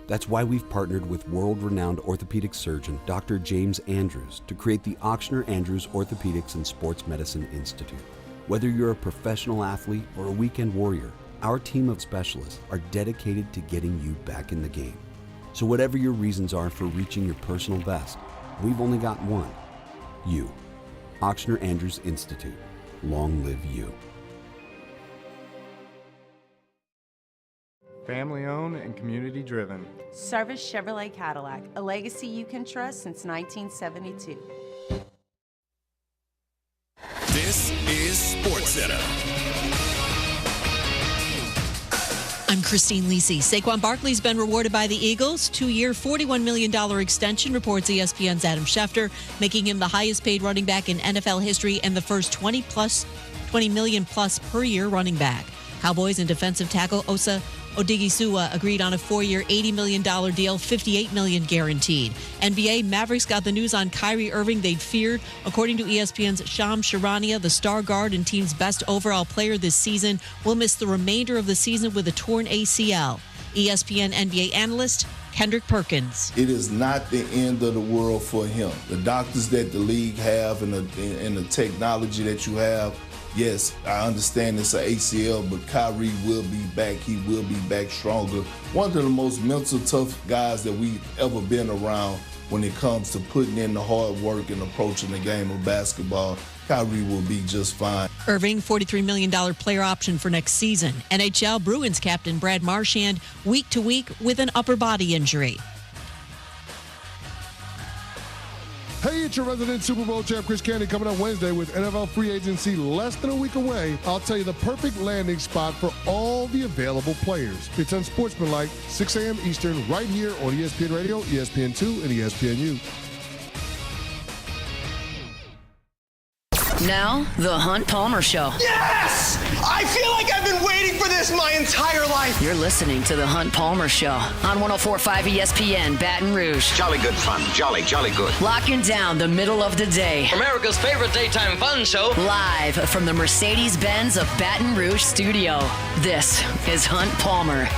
That's why we've partnered with world-renowned orthopedic surgeon Dr. James Andrews to create the Ochsner Andrews Orthopedics and Sports Medicine Institute. Whether you're a professional athlete or a weekend warrior, our team of specialists are dedicated to getting you back in the game. So whatever your reasons are for reaching your personal best, we've only got one: you. Ochsner Andrews Institute. Long live you. Family owned and community driven. Service Chevrolet Cadillac, a legacy you can trust since 1972. This is SportsCenter. I'm Christine Lisi. Saquon Barkley's been rewarded by the Eagles. 2-year, $41 million extension, reports ESPN's Adam Schefter, making him the highest paid running back in NFL history and the first 20 million plus per year running back. Cowboys and defensive tackle Osa Odighizuwa agreed on a 4-year, $80 million deal, $58 million guaranteed. NBA Mavericks got the news on Kyrie Irving they'd feared. According to ESPN's Shams Charania, the star guard and team's best overall player this season will miss the remainder of the season with a torn ACL. ESPN NBA analyst Kendrick Perkins. It is not the end of the world for him. The doctors that the league have and the technology that you have, yes, I understand it's an ACL, but Kyrie will be back. He will be back stronger. One of the most mental tough guys that we've ever been around when it comes to putting in the hard work and approaching the game of basketball. Kyrie will be just fine. Irving, $43 million player option for next season. NHL Bruins captain Brad Marchand, week to week with an upper body injury. Hey, it's your resident Super Bowl champ, Chris Candy, coming up Wednesday with NFL free agency less than a week away. I'll tell you the perfect landing spot for all the available players. It's unsportsmanlike, 6 a.m. Eastern, right here on ESPN Radio, ESPN2, and ESPNU. Now, the Hunt Palmer Show. Yes! I feel like I've been waiting for this my entire life. You're listening to the Hunt Palmer Show on 104.5 ESPN Baton Rouge. Jolly good fun. Jolly good. Locking down the middle of the day. America's favorite daytime fun show. Live from the Mercedes-Benz of Baton Rouge studio. This is Hunt Palmer.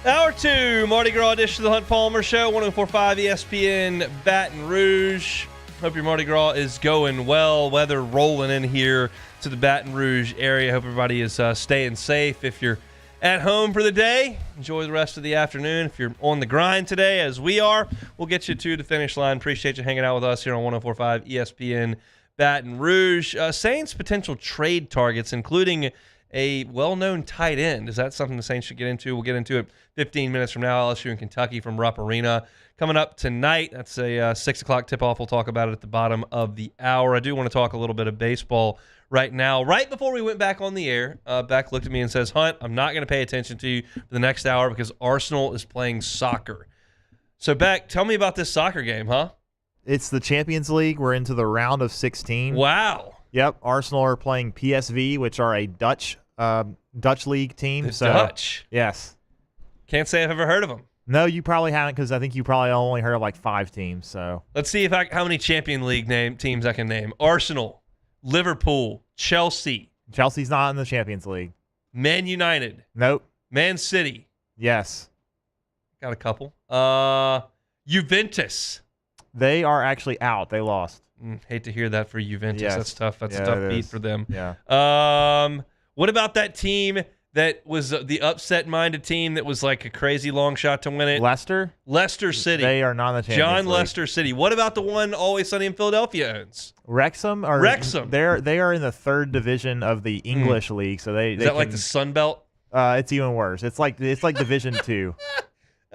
Hour 2, Mardi Gras edition of the Hunt Palmer Show, 104.5 ESPN Baton Rouge. Hope your Mardi Gras is going well. Weather rolling in here to the Baton Rouge area. Hope everybody is staying safe. If you're at home for the day, enjoy the rest of the afternoon. If you're on the grind today, as we are, we'll get you to the finish line. Appreciate you hanging out with us here on 104.5 ESPN Baton Rouge. Saints' potential trade targets, including a well-known tight end. Is that something the Saints should get into? We'll get into it 15 minutes from now. LSU in Kentucky from Rupp Arena. Coming up tonight, that's a 6 o'clock tip-off. We'll talk about it at the bottom of the hour. I do want to talk a little bit of baseball right now. Right before we went back on the air, Beck looked at me and says, Hunt, I'm not going to pay attention to you for the next hour because Arsenal is playing soccer. So, Beck, tell me about this soccer game, huh? It's the Champions League. We're into the round of 16. Wow. Yep. Arsenal are playing PSV, which are a Dutch league team. Dutch? Yes. Can't say I've ever heard of them. No, you probably haven't because I think you probably only heard of like 5 teams. So let's see how many Champion League teams I can name. Arsenal, Liverpool, Chelsea. Chelsea's not in the Champions League. Man United. Nope. Man City. Yes. Got a couple. Juventus. They are actually out. They lost. Hate to hear that for Juventus. Yes. That's tough. That's a tough beat for them. Yeah. What about that team that was the upset-minded team that was like a crazy long shot to win it? Leicester? Leicester City. They are not in the Champions John League. Leicester City. What about the one Always Sunny in Philadelphia owns? Wrexham? Wrexham. They are in the 3rd division of the English league. So they Is that like the Sun Belt? It's even worse. It's like Division 2.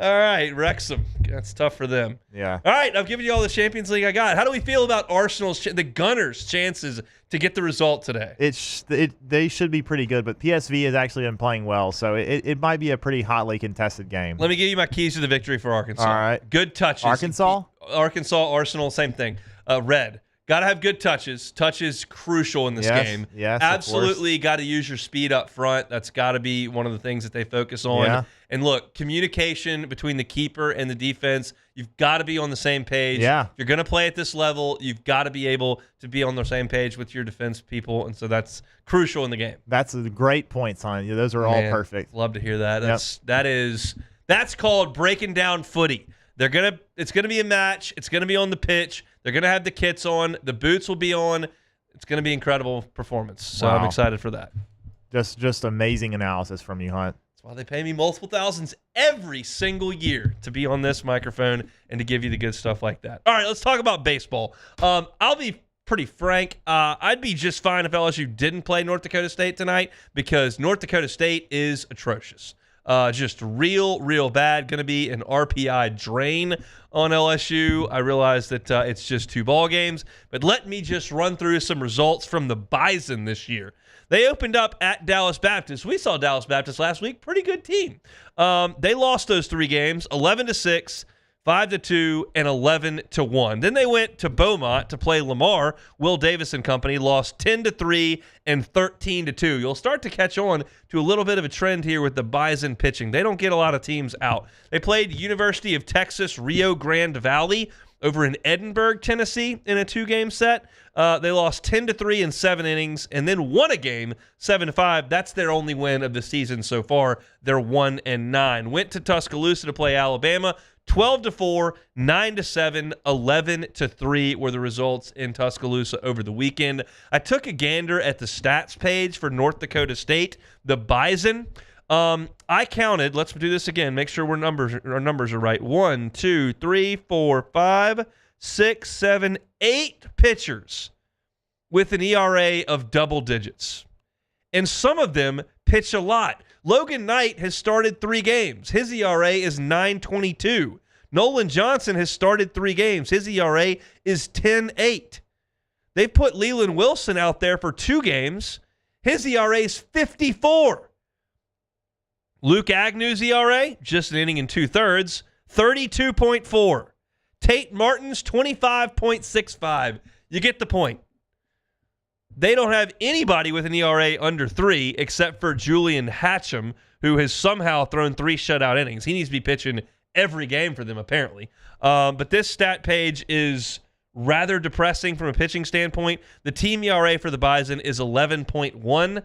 All right, Wrexham. That's tough for them. Yeah. All right, I've given you all the Champions League I got. How do we feel about Arsenal's, the Gunners' chances to get the result today? They should be pretty good, but PSV has actually been playing well, so it might be a pretty hotly contested game. Let me give you my keys to the victory for Arkansas. All right. Good touches. Arkansas, Arsenal, same thing. Red. Got to have good touches. Touch is crucial in this game. Yes, absolutely. Got to use your speed up front. That's got to be one of the things that they focus on. Yeah. And look, communication between the keeper and the defense, you've got to be on the same page. Yeah. If you're going to play at this level, you've got to be able to be on the same page with your defense people, and so that's crucial in the game. That's a great point, son. Those are all perfect. Love to hear that. That's called breaking down footy. It's gonna be a match. It's gonna be on the pitch. They're gonna have the kits on. The boots will be on. It's gonna be incredible performance. So I'm excited for that. Just amazing analysis from you, Hunt. That's why they pay me multiple thousands every single year to be on this microphone and to give you the good stuff like that. All right, let's talk about baseball. I'll be pretty frank. I'd be just fine if LSU didn't play North Dakota State tonight because North Dakota State is atrocious. Just real bad. Going to be an RPI drain on LSU. I realize that it's just 2 ball games, but let me just run through some results from the Bison this year. They opened up at Dallas Baptist. We saw Dallas Baptist last week. Pretty good team. They lost those 3 games, 11-6, 5-2, and 11-1. Then they went to Beaumont to play Lamar. Will Davis and company lost 10-3 and 13-2. You'll start to catch on to a little bit of a trend here with the Bison pitching. They don't get a lot of teams out. They played University of Texas Rio Grande Valley over in Edinburgh, Tennessee in a 2-game set. They lost 10-3 in 7 innings and then won a game 7-5. That's their only win of the season so far. They're 1-9. Went to Tuscaloosa to play Alabama. 12-4, 9-7, 11-3 were the results in Tuscaloosa over the weekend. I took a gander at the stats page for North Dakota State, the Bison. I counted, let's do this again, make sure our numbers are right. 1, 2, 3, 4, 5, 6, 7, 8 pitchers with an ERA of double digits. And some of them pitch a lot. Logan Knight has started 3 games. His ERA is 9.22. Nolan Johnson has started 3 games. His ERA is 10.8. They put Leland Wilson out there for 2 games. His ERA is 54. Luke Agnew's ERA, just an inning and 2/3, 32.4. Tate Martin's 25.65. You get the point. They don't have anybody with an ERA under 3 except for Julian Hatcham, who has somehow thrown 3 shutout innings. He needs to be pitching every game for them, apparently. But this stat page is rather depressing from a pitching standpoint. The team ERA for the Bison is 11.1.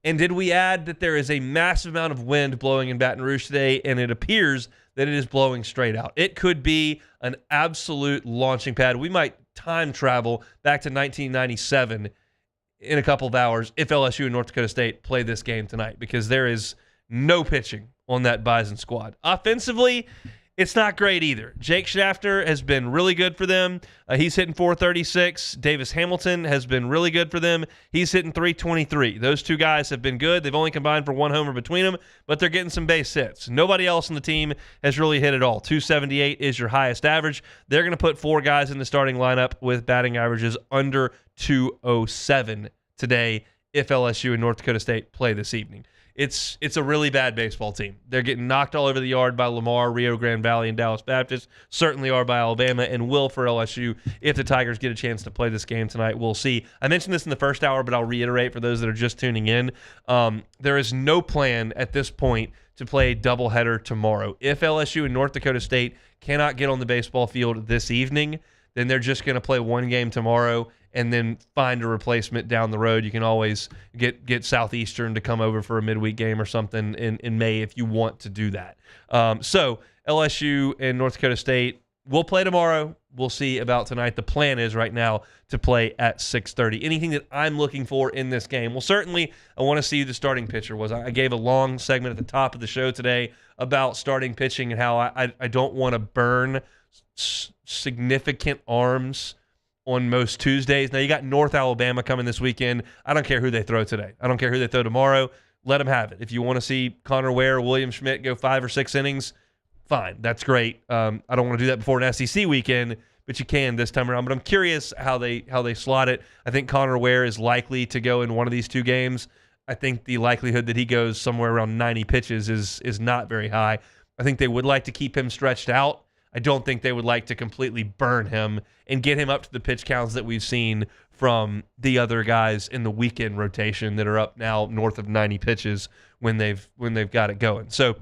And did we add that there is a massive amount of wind blowing in Baton Rouge today, and it appears that it is blowing straight out. It could be an absolute launching pad. We might time travel back to 1997 in a couple of hours if LSU and North Dakota State play this game tonight, because there is no pitching on that Bison squad. Offensively, it's not great either. Jake Shafter has been really good for them. He's hitting .436. Davis Hamilton has been really good for them. He's hitting .323. Those 2 guys have been good. They've only combined for 1 homer between them, but they're getting some base hits. Nobody else on the team has really hit at all. .278 is your highest average. They're going to put 4 guys in the starting lineup with batting averages under .207 today if LSU and North Dakota State play this evening. It's a really bad baseball team. They're getting knocked all over the yard by Lamar, Rio Grande Valley, and Dallas Baptist. Certainly are by Alabama and will for LSU if the Tigers get a chance to play this game tonight. We'll see. I mentioned this in the first hour, but I'll reiterate for those that are just tuning in. There is no plan at this point to play a doubleheader tomorrow. If LSU and North Dakota State cannot get on the baseball field this evening, then they're just going to play 1 game tomorrow and then find a replacement down the road. You can always get Southeastern to come over for a midweek game or something in May if you want to do that. So LSU and North Dakota State will play tomorrow. We'll see about tonight. The plan is right now to play at 6:30. Anything that I'm looking for in this game? Well, certainly I want to see who the starting pitcher was. I gave a long segment at the top of the show today about starting pitching and how I don't want to burn significant arms on most Tuesdays. Now, you got North Alabama coming this weekend. I don't care who they throw today. I don't care who they throw tomorrow. Let them have it. If you want to see Connor Ware or William Schmidt go 5 or 6 innings, fine. That's great. I don't want to do that before an SEC weekend, but you can this time around. But I'm curious how they slot it. I think Connor Ware is likely to go in one of these two games. I think the likelihood that he goes somewhere around 90 pitches is not very high. I think they would like to keep him stretched out. I don't think they would like to completely burn him and get him up to the pitch counts that we've seen from the other guys in the weekend rotation that are up now north of 90 pitches when they've got it going. So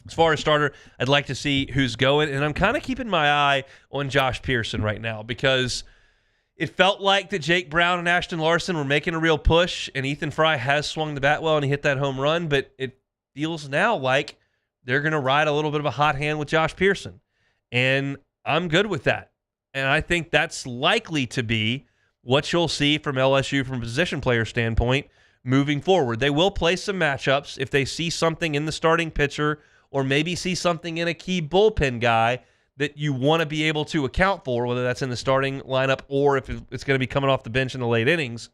as far as starter, I'd like to see who's going, and I'm kind of keeping my eye on Josh Pearson right now because it felt like that Jake Brown and Ashton Larson were making a real push, and Ethan Fry has swung the bat well and he hit that home run, but it feels now like they're going to ride a little bit of a hot hand with Josh Pearson, and I'm good with that. And I think that's likely to be what you'll see from LSU from a position player standpoint moving forward. They will play some matchups if they see something in the starting pitcher or maybe see something in a key bullpen guy that you want to be able to account for, whether that's in the starting lineup or if it's going to be coming off the bench in the late innings.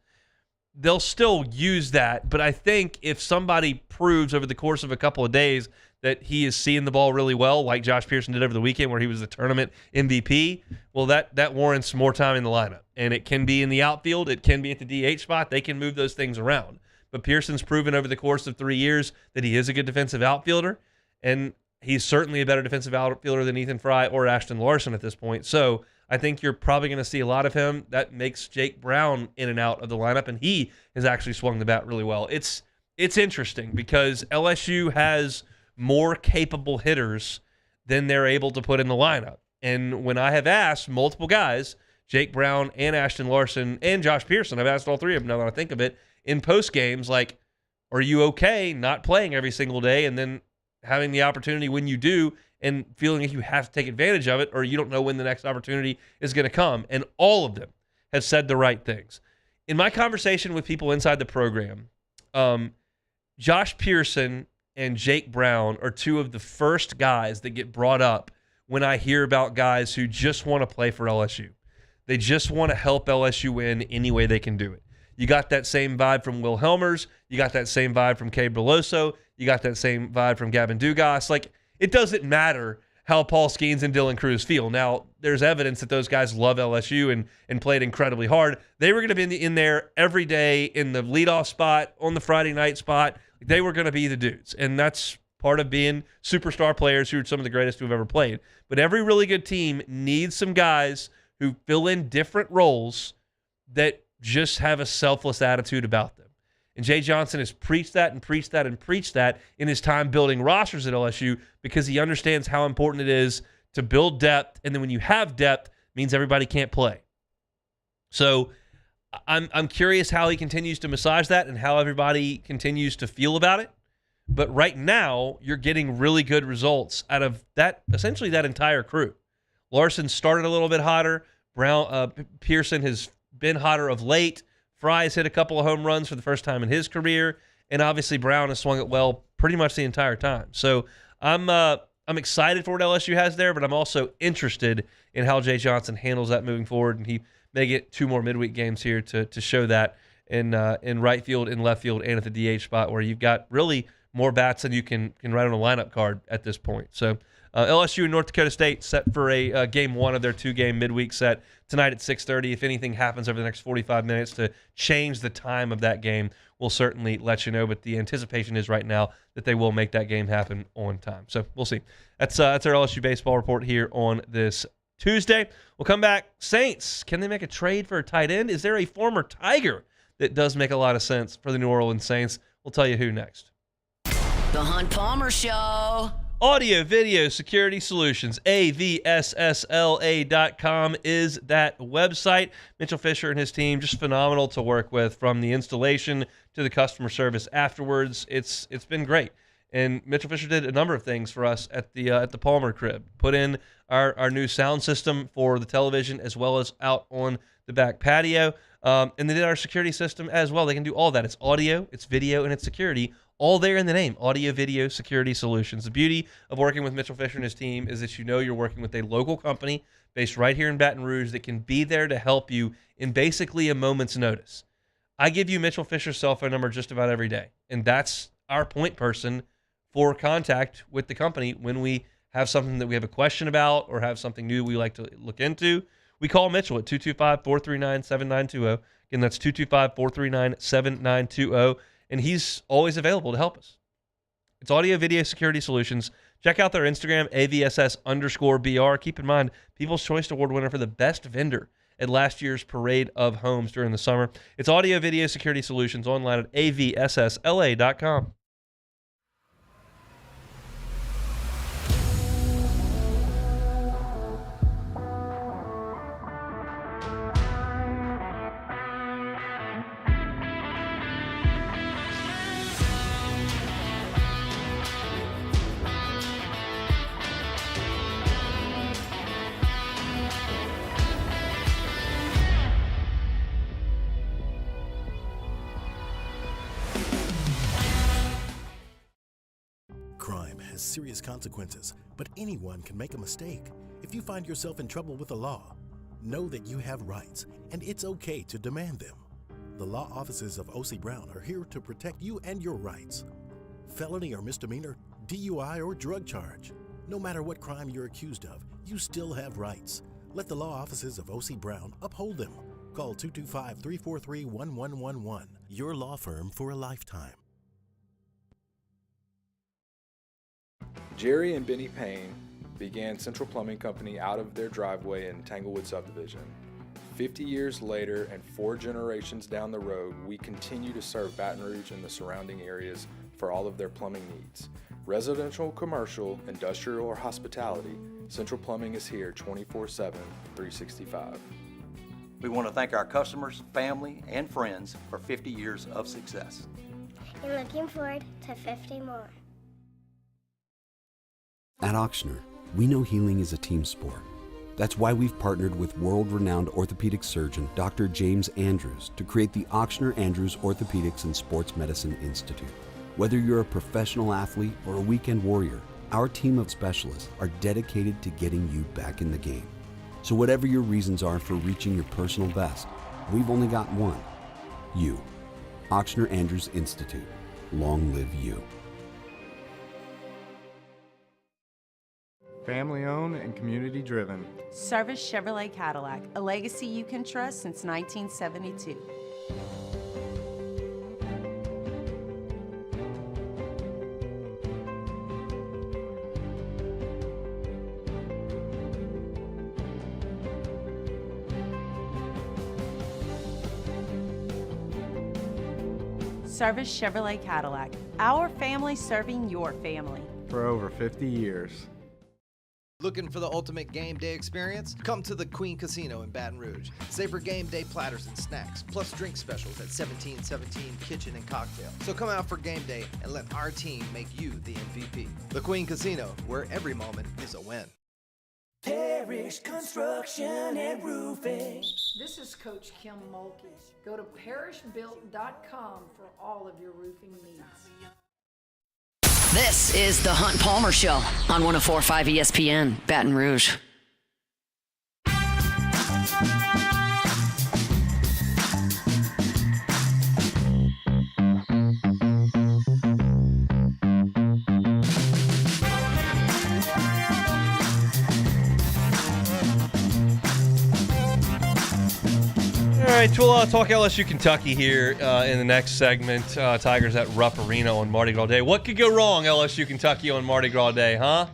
They'll still use that, but I think if somebody proves over the course of a couple of days that he is seeing the ball really well, like Josh Pearson did over the weekend where he was the tournament MVP, well, that warrants more time in the lineup. And it can be in the outfield. It can be at the DH spot. They can move those things around. But Pearson's proven over the course of 3 years that he is a good defensive outfielder, and he's certainly a better defensive outfielder than Ethan Fry or Ashton Larson at this point. So I think you're probably going to see a lot of him. That makes Jake Brown in and out of the lineup, and he has actually swung the bat really well. It's interesting because LSU has more capable hitters than they're able to put in the lineup. And when I have asked multiple guys, Jake Brown and Ashton Larson and Josh Pearson, I've asked all three of them now that I think of it, in post games, like, are you okay not playing every single day and then having the opportunity when you do and feeling like you have to take advantage of it or you don't know when the next opportunity is going to come? And all of them have said the right things. In my conversation with people inside the program, Josh Pearson and Jake Brown are two of the first guys that get brought up when I hear about guys who just want to play for LSU. They just want to help LSU win any way they can do it. You got that same vibe from Will Helmers. You got that same vibe from Cade Beloso. You got that same vibe from Gavin Dugas. Like, it doesn't matter how Paul Skeens and Dylan Cruz feel. Now, there's evidence that those guys love LSU and played incredibly hard. They were going to be in there every day in the leadoff spot, on the Friday night spot. They were going to be the dudes, and that's part of being superstar players who are some of the greatest who have ever played. But every really good team needs some guys who fill in different roles that just have a selfless attitude about them. And Jay Johnson has preached that and preached that and preached that in his time building rosters at LSU because he understands how important it is to build depth, and then when you have depth, it means everybody can't play. So I'm curious how he continues to massage that and how everybody continues to feel about it. But right now, you're getting really good results out of that, essentially that entire crew. Larson started a little bit hotter. Pearson has been hotter of late. Fry's hit a couple of home runs for the first time in his career, and obviously Brown has swung it well pretty much the entire time. So I'm excited for what LSU has there, but I'm also interested in how Jay Johnson handles that moving forward, and he may get 2 more midweek games here to show that in right field, in left field, and at the DH spot where you've got really more bats than you can write on a lineup card at this point. So LSU and North Dakota State set for a game 1 of their 2-game midweek set tonight at 6:30. If anything happens over the next 45 minutes to change the time of that game, we'll certainly let you know. But the anticipation is right now that they will make that game happen on time. So we'll see. That's our LSU baseball report here on this Tuesday. We'll come back. Saints, can they make a trade for a tight end? Is there a former Tiger that does make a lot of sense for the New Orleans Saints? We'll tell you who next. The Hunt Palmer Show. Audio Video Security Solutions, avssla.com is that website. Mitchell Fisher and his team, just phenomenal to work with from the installation to the customer service afterwards. It's been great. And Mitchell Fisher did a number of things for us at the Palmer crib. Put in our new sound system for the television as well as out on the back patio. And they did our security system as well. They can do all that. It's audio, it's video, and it's security. All there in the name, Audio Video Security Solutions. The beauty of working with Mitchell Fisher and his team is that you know you're working with a local company based right here in Baton Rouge that can be there to help you in basically a moment's notice. I give you Mitchell Fisher's cell phone number just about every day, and that's our point person for contact with the company when we have something that we have a question about or have something new we like to look into, we call Mitchell at 225-439-7920. Again, that's 225-439-7920, and he's always available to help us. It's Audio Video Security Solutions. Check out their Instagram, AVSS_BR. Keep in mind, People's Choice Award winner for the best vendor at last year's Parade of Homes during the summer. It's Audio Video Security Solutions online at avssla.com. Crime has serious consequences, but anyone can make a mistake. If you find yourself in trouble with the law, know that you have rights, and it's okay to demand them. The law offices of O.C. Brown are here to protect you and your rights. Felony or misdemeanor, DUI or drug charge. No matter what crime you're accused of, you still have rights. Let the law offices of O.C. Brown uphold them. Call 225-343-1111. Your law firm for a lifetime. Jerry and Benny Payne began Central Plumbing Company out of their driveway in Tanglewood subdivision. 50 years later and 4 generations down the road, we continue to serve Baton Rouge and the surrounding areas for all of their plumbing needs. Residential, commercial, industrial, or hospitality, Central Plumbing is here 24/7, 365. We want to thank our customers, family, and friends for 50 years of success. And looking forward to 50 more. At Ochsner, we know healing is a team sport. That's why we've partnered with world-renowned orthopedic surgeon Dr. James Andrews to create the Ochsner Andrews Orthopedics and Sports Medicine Institute. Whether you're a professional athlete or a weekend warrior, our team of specialists are dedicated to getting you back in the game. So whatever your reasons are for reaching your personal best, we've only got one: you. Ochsner Andrews Institute. Long live you. Family owned and community driven. Service Chevrolet Cadillac, a legacy you can trust since 1972. Service Chevrolet Cadillac, our family serving your family. For over 50 years. Looking for the ultimate game day experience? Come to the Queen Casino in Baton Rouge. Savor game day platters and snacks, plus drink specials at 1717 Kitchen and Cocktail. So come out for game day and let our team make you the MVP. The Queen Casino, where every moment is a win. Parrish Construction and Roofing. This is Coach Kim Mulkey. Go to parrishbuilt.com for all of your roofing needs. This is the Hunt Palmer Show on 104.5 ESPN, Baton Rouge. All right, we'll talk LSU Kentucky here in the next segment. Tigers at Rupp Arena on Mardi Gras Day. What could go wrong, LSU Kentucky on Mardi Gras Day, huh?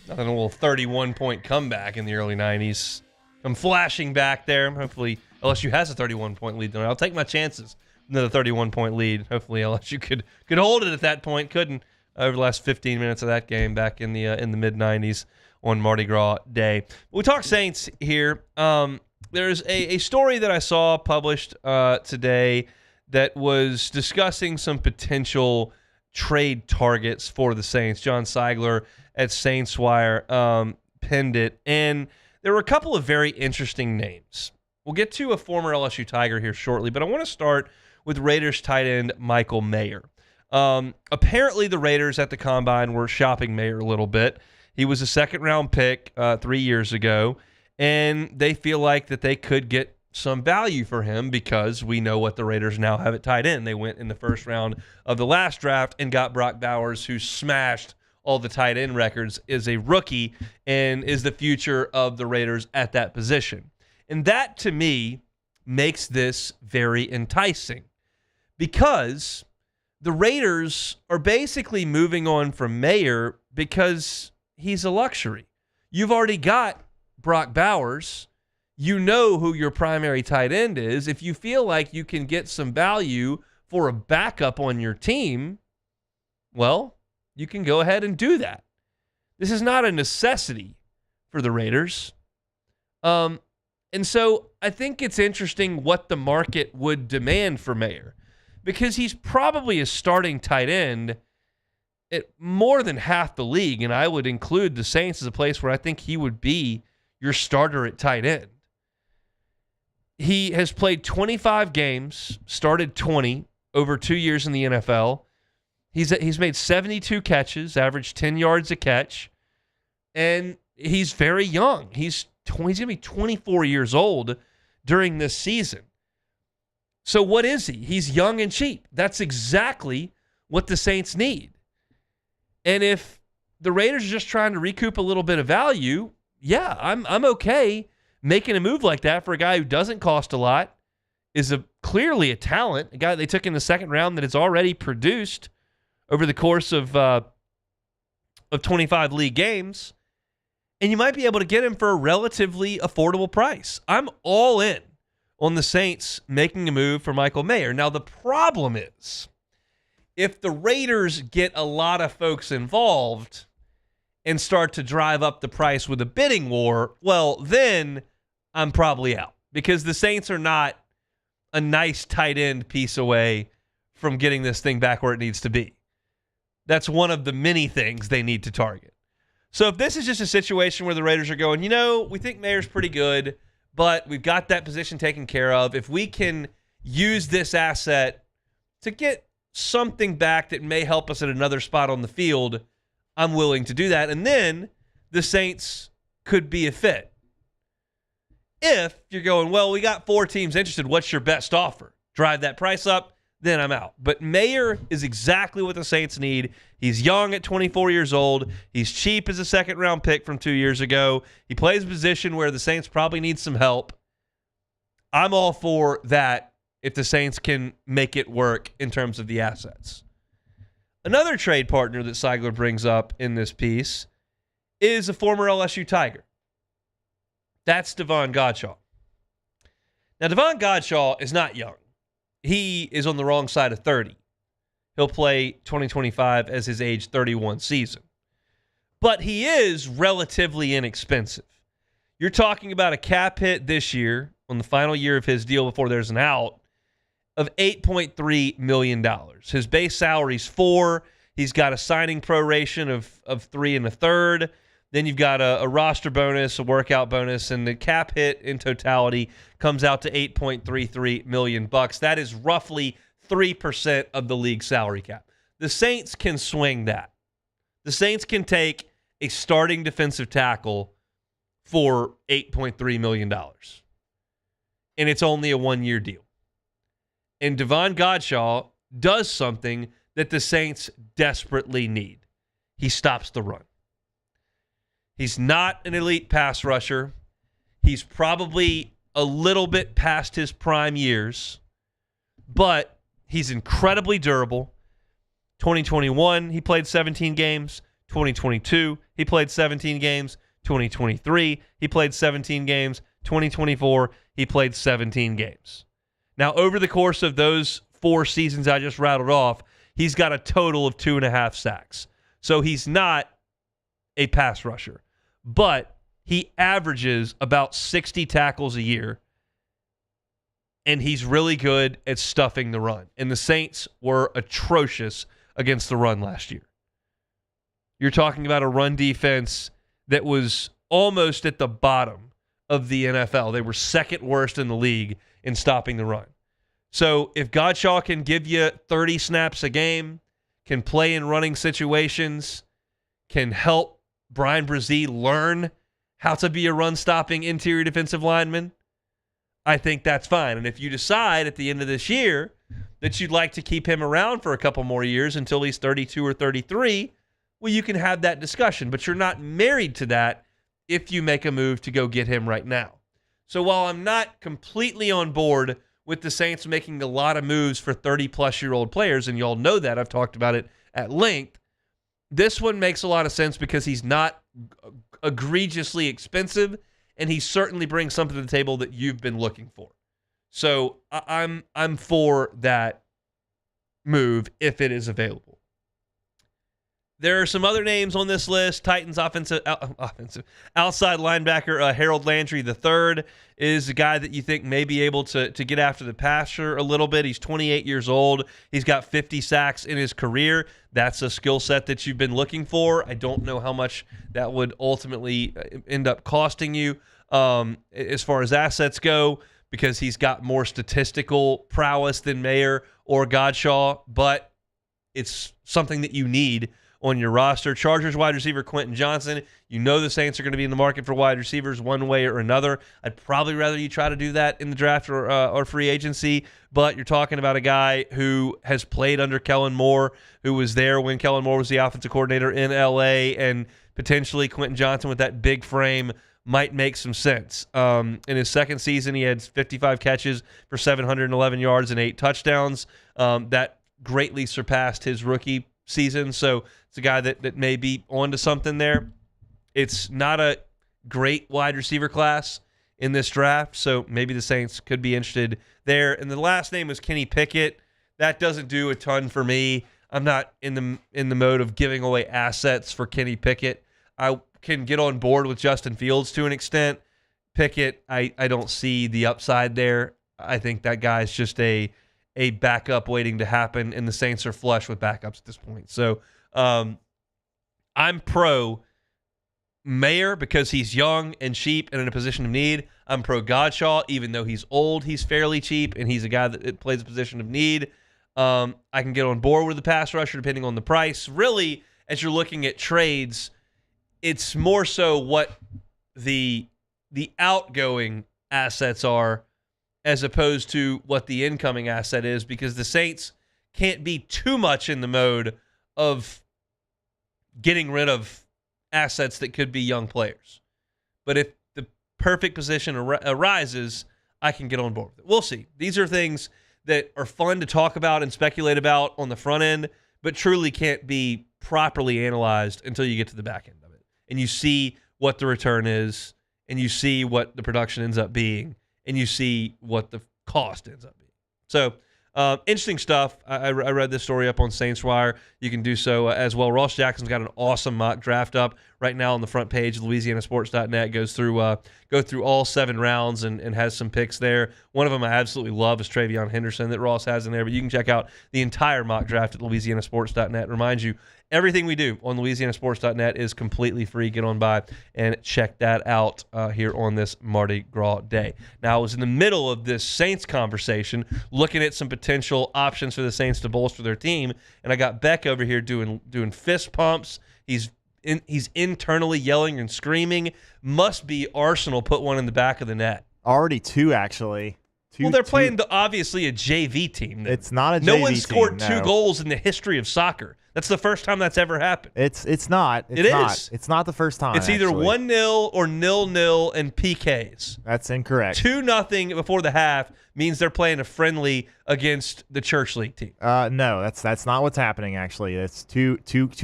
Nothing, a little 31-point comeback in the early 90s. I'm flashing back there. Hopefully LSU has a 31-point lead. I'll take my chances. Another 31-point lead. Hopefully LSU could hold it at that point. Couldn't over the last 15 minutes of that game back in the mid-90s on Mardi Gras Day. We talk Saints here. There's a story that I saw published today that was discussing some potential trade targets for the Saints. John Seigler at Saints Wire penned it, and there were a couple of very interesting names. We'll get to a former LSU Tiger here shortly, but I want to start with Raiders tight end Michael Mayer. Apparently the Raiders at the Combine were shopping Mayer a little bit. He was a second-round pick 3 years ago, and they feel like that they could get some value for him because we know what the Raiders now have at tight end. They went in the first round of the last draft and got Brock Bowers, who smashed all the tight end records, is a rookie and is the future of the Raiders at that position. And that, to me, makes this very enticing because the Raiders are basically moving on from Mayer because he's a luxury. You've already got Brock Bowers. You know who your primary tight end is. If you feel like you can get some value for a backup on your team, well, you can go ahead and do that. This is not a necessity for the Raiders. And so I think it's interesting what the market would demand for Mayer because he's probably a starting tight end at more than half the league, and I would include the Saints as a place where I think he would be your starter at tight end. He has played 25 games, started 20 over 2 years in the NFL. He's made 72 catches, averaged 10 yards a catch, and he's very young. He's going to be 24 years old during this season. So what is he? He's young and cheap. That's exactly what the Saints need. And if the Raiders are just trying to recoup a little bit of value, yeah, I'm okay making a move like that for a guy who doesn't cost a lot, is clearly a talent, a guy they took in the second round that has already produced over the course of 25 league games, and you might be able to get him for a relatively affordable price. I'm all in on the Saints making a move for Michael Mayer. Now, the problem is, if the Raiders get a lot of folks involved and start to drive up the price with a bidding war, well, then I'm probably out because the Saints are not a nice tight end piece away from getting this thing back where it needs to be. That's one of the many things they need to target. So if this is just a situation where the Raiders are going, we think Mayer's pretty good, but we've got that position taken care of. If we can use this asset to get something back that may help us at another spot on the field, I'm willing to do that. And then the Saints could be a fit. If you're going, well, we got 4 teams interested, what's your best offer? Drive that price up, then I'm out. But Mayer is exactly what the Saints need. He's young at 24 years old. He's cheap as a second-round pick from 2 years ago. He plays a position where the Saints probably need some help. I'm all for that if the Saints can make it work in terms of the assets. Another trade partner that Seigler brings up in this piece is a former LSU Tiger. That's Davon Godchaux. Now, Davon Godchaux is not young. He is on the wrong side of 30. He'll play 2025 as his age 31 season. But he is relatively inexpensive. You're talking about a cap hit this year, on the final year of his deal before there's an out, of $8.3 million. His base salary's $4 million. He's got a signing proration of 3 1/3. Then you've got a roster bonus, a workout bonus, and the cap hit in totality comes out to $8.33 million. That is roughly 3% of the league salary cap. The Saints can swing that. The Saints can take a starting defensive tackle for $8.3 million. And it's only a 1-year deal. And Davon Godchaux does something that the Saints desperately need. He stops the run. He's not an elite pass rusher. He's probably a little bit past his prime years, but he's incredibly durable. 2021, he played 17 games. 2022, he played 17 games. 2023, he played 17 games. 2024, he played 17 games. Now, over the course of those 4 seasons I just rattled off, he's got a total of 2.5 sacks. So he's not a pass rusher, but he averages about 60 tackles a year, and he's really good at stuffing the run. And the Saints were atrocious against the run last year. You're talking about a run defense that was almost at the bottom of the NFL. They were second worst in the league in stopping the run. So if Godchaux can give you 30 snaps a game, can play in running situations, can help Brian Brzee learn how to be a run-stopping interior defensive lineman, I think that's fine. And if you decide at the end of this year that you'd like to keep him around for a couple more years until he's 32 or 33, well, you can have that discussion, but you're not married to that if you make a move to go get him right now. So while I'm not completely on board with the Saints making a lot of moves for 30-plus-year-old players, and y'all know that, I've talked about it at length, this one makes a lot of sense because he's not egregiously expensive, and he certainly brings something to the table that you've been looking for. So I'm for that move if it is available. There are some other names on this list. Titans offensive outside linebacker Harold Landry III is a guy that you think may be able to get after the passer a little bit. He's 28 years old. He's got 50 sacks in his career. That's a skill set that you've been looking for. I don't know how much that would ultimately end up costing you as far as assets go, because he's got more statistical prowess than Mayer or Godshaw, but it's something that you need on your roster. Chargers wide receiver Quentin Johnson. You know the Saints are going to be in the market for wide receivers one way or another. I'd probably rather you try to do that in the draft or free agency, but you're talking about a guy who has played under Kellen Moore, who was there when Kellen Moore was the offensive coordinator in L.A., and potentially Quentin Johnson with that big frame might make some sense. In his second season, he had 55 catches for 711 yards and 8 touchdowns. That greatly surpassed his rookie season, so it's a guy that may be onto something there. It's not a great wide receiver class in this draft, so maybe the Saints could be interested there. And the last name was Kenny Pickett. That doesn't do a ton for me. I'm not in the mode of giving away assets for Kenny Pickett. I can get on board with Justin Fields to an extent. Pickett, I don't see the upside there. I think that guy's just a backup waiting to happen, and the Saints are flush with backups at this point. So I'm pro Mayer because he's young and cheap and in a position of need. I'm pro Godshaw, even though he's old, he's fairly cheap, and he's a guy that plays a position of need. I can get on board with the pass rusher depending on the price. Really, as you're looking at trades, it's more so what the outgoing assets are as opposed to what the incoming asset is, because the Saints can't be too much in the mode of getting rid of assets that could be young players. But if the perfect position arises, I can get on board with it. We'll see. These are things that are fun to talk about and speculate about on the front end, but truly can't be properly analyzed until you get to the back end of it. And you see what the return is, and you see what the production ends up being, and you see what the cost ends up being. So, interesting stuff. I read this story up on Saints Wire. You can do so as well. Ross Jackson's got an awesome mock draft up right now on the front page. LouisianaSports.net go through all 7 rounds and has some picks there. One of them I absolutely love is Travion Henderson that Ross has in there, but you can check out the entire mock draft at LouisianaSports.net. Remind you, everything we do on LouisianaSports.net is completely free. Get on by and check that out here on this Mardi Gras day. Now, I was in the middle of this Saints conversation looking at some potential options for the Saints to bolster their team, and I got Beck over here doing fist pumps. He's internally yelling and screaming. Must be Arsenal put one in the back of the net. Already 2, actually. Well, they're playing obviously a JV team. Then. It's not a JV team. No one scored team, 2 goals in the history of soccer. That's the first time that's ever happened. It's not. It's not the first time. It's either 1-0 or 0-0 and PKs. That's incorrect. 2-0 before the half means they're playing a friendly against the Church League team. No, that's not what's happening. Actually, it's two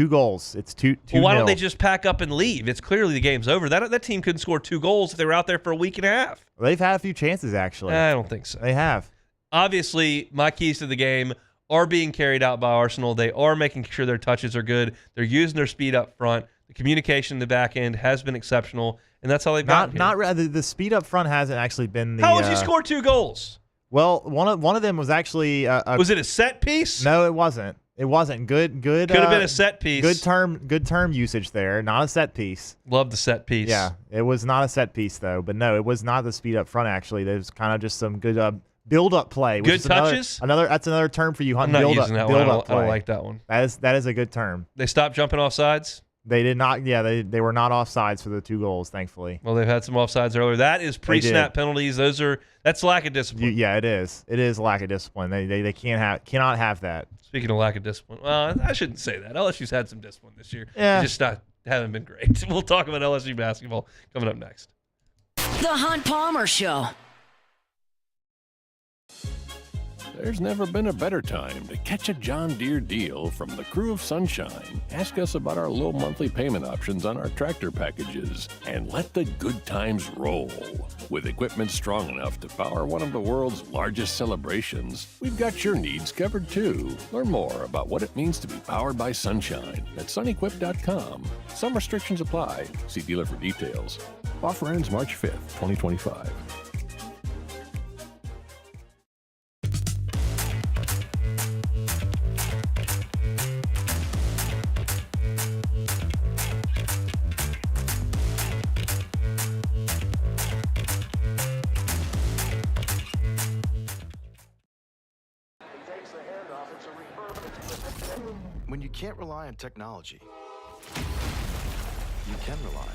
goals. It's 2. Well, why don't they just pack up and leave? It's clearly the game's over. That team couldn't score 2 goals if they were out there for a week and a half. They've had a few chances, actually. I don't think so. They have. Obviously, my keys to the game are being carried out by Arsenal. They are making sure their touches are good. They're using their speed up front. The communication in the back end has been exceptional, and that's how they've gotten here. The speed up front hasn't actually been the. How would you score 2 goals? Well, one of them was actually. Was it a set piece? No, it wasn't. It wasn't good. Could have been a set piece. Good term usage there. Not a set piece. Love the set piece. Yeah, it was not a set piece though. But no, it was not the speed up front. Actually, there's kind of just some good build up play. Good touches. That's another term for you. I'm not using that one. I don't like that one. That is a good term. They stopped jumping off sides. They did not. Yeah, they were not offsides for the 2 goals, thankfully. Well, they've had some offsides earlier. That is pre-snap penalties. That's lack of discipline. Yeah, it is. It is lack of discipline. They cannot have that. Speaking of lack of discipline, well, I shouldn't say that. LSU's had some discipline this year. Yeah. They just haven't been great. We'll talk about LSU basketball coming up next. The Hunt Palmer Show. There's never been a better time to catch a John Deere deal from the crew of Sunshine. Ask us about our low monthly payment options on our tractor packages and let the good times roll. With equipment strong enough to power one of the world's largest celebrations, we've got your needs covered too. Learn more about what it means to be powered by Sunshine at sunequip.com. Some restrictions apply. See dealer for details. Offer ends March 5th, 2025. When you can't rely on technology, you can rely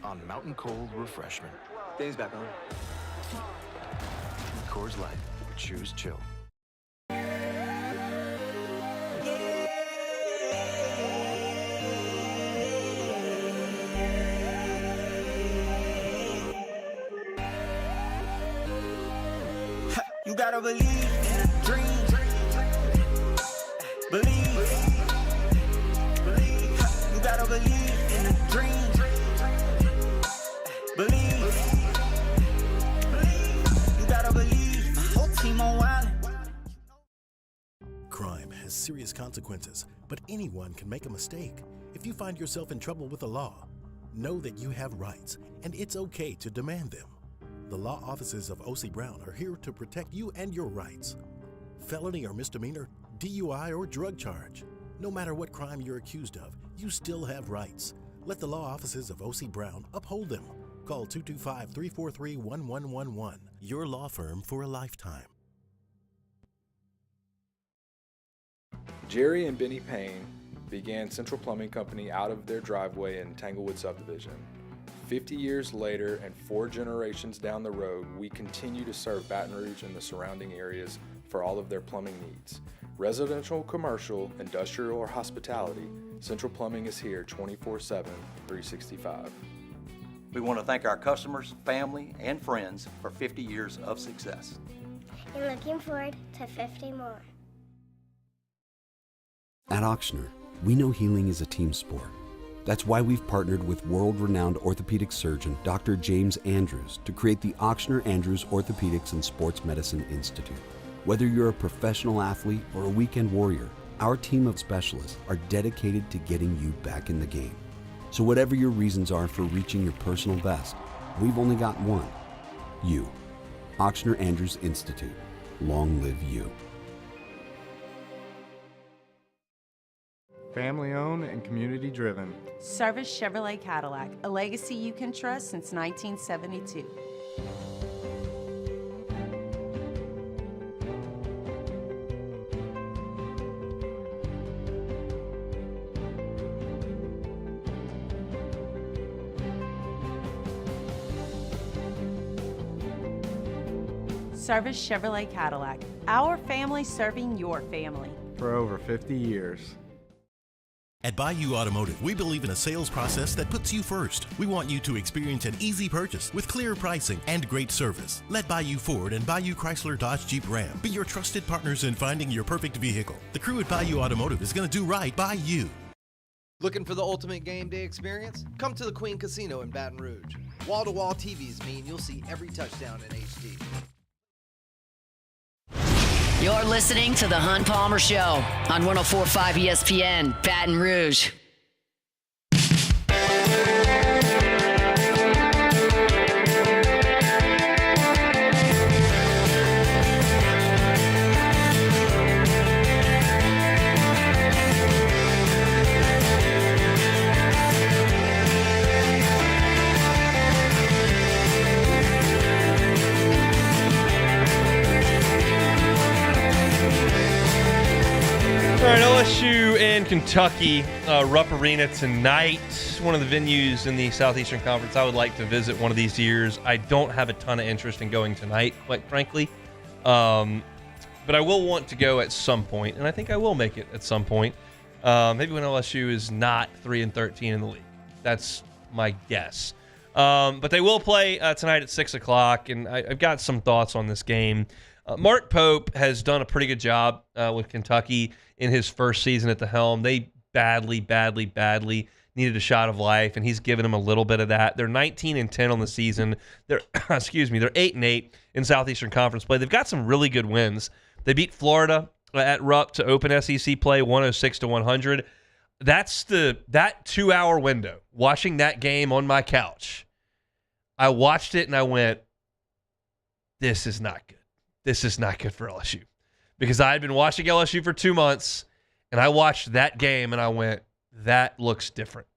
on Mountain Cold Refreshment. Dave's back on. Coors Light. Choose chill. You gotta believe in a dream. Believe. You gotta believe in a dream. Believe. You gotta believe. My whole team on wild. Crime has serious consequences, but anyone can make a mistake. If you find yourself in trouble with the law, know that you have rights, and it's okay to demand them. The law offices of O.C. Brown are here to protect you and your rights. Felony or misdemeanor, DUI or drug charge. No matter what crime you're accused of, you still have rights. Let the law offices of O.C. Brown uphold them. Call 225-343-1111. Your law firm for a lifetime. Jerry and Benny Payne began Central Plumbing Company out of their driveway in Tanglewood subdivision. 50 years later and 4 generations down the road, we continue to serve Baton Rouge and the surrounding areas for all of their plumbing needs. Residential, commercial, industrial, or hospitality, Central Plumbing is here 24/7, 365. We want to thank our customers, family, and friends for 50 years of success. And looking forward to 50 more. At Ochsner, we know healing is a team sport. That's why we've partnered with world-renowned orthopedic surgeon Dr. James Andrews to create the Ochsner Andrews Orthopedics and Sports Medicine Institute. Whether you're a professional athlete or a weekend warrior, our team of specialists are dedicated to getting you back in the game. So whatever your reasons are for reaching your personal best, we've only got one: you. Ochsner Andrews Institute. Long live you. Family owned and community driven. Service Chevrolet Cadillac, a legacy you can trust since 1972. Service Chevrolet Cadillac, our family serving your family. For over 50 years. At Bayou Automotive, we believe in a sales process that puts you first. We want you to experience an easy purchase with clear pricing and great service. Let Bayou Ford and Bayou Chrysler Dodge Jeep Ram be your trusted partners in finding your perfect vehicle. The crew at Bayou Automotive is going to do right by you. Looking for the ultimate game day experience? Come to the Queen Casino in Baton Rouge. Wall-to-wall TVs mean you'll see every touchdown in HD. You're listening to The Hunt Palmer Show on 104.5 ESPN, Baton Rouge. All right, LSU and Kentucky, Rupp Arena tonight. One of the venues in the Southeastern Conference I would like to visit one of these years. I don't have a ton of interest in going tonight, quite frankly. But I will want to go at some point, and I think I will make it at some point. Maybe when LSU is not 3-13 in the league. That's my guess. But they will play tonight at 6 o'clock, and I've got some thoughts on this game. Mark Pope has done a pretty good job with Kentucky in his first season at the helm. They badly needed a shot of life, and he's given them a little bit of that. They're 19-10 on the season. They're they're 8-8 in Southeastern Conference play. They've got some really good wins. They beat Florida at Rupp to open SEC play 106-100. That's that 2-hour window. Watching that game on my couch, I watched it and I went, this is not good. This is not good for LSU. Because I had been watching LSU for 2 months, and I watched that game and I went, that looks different.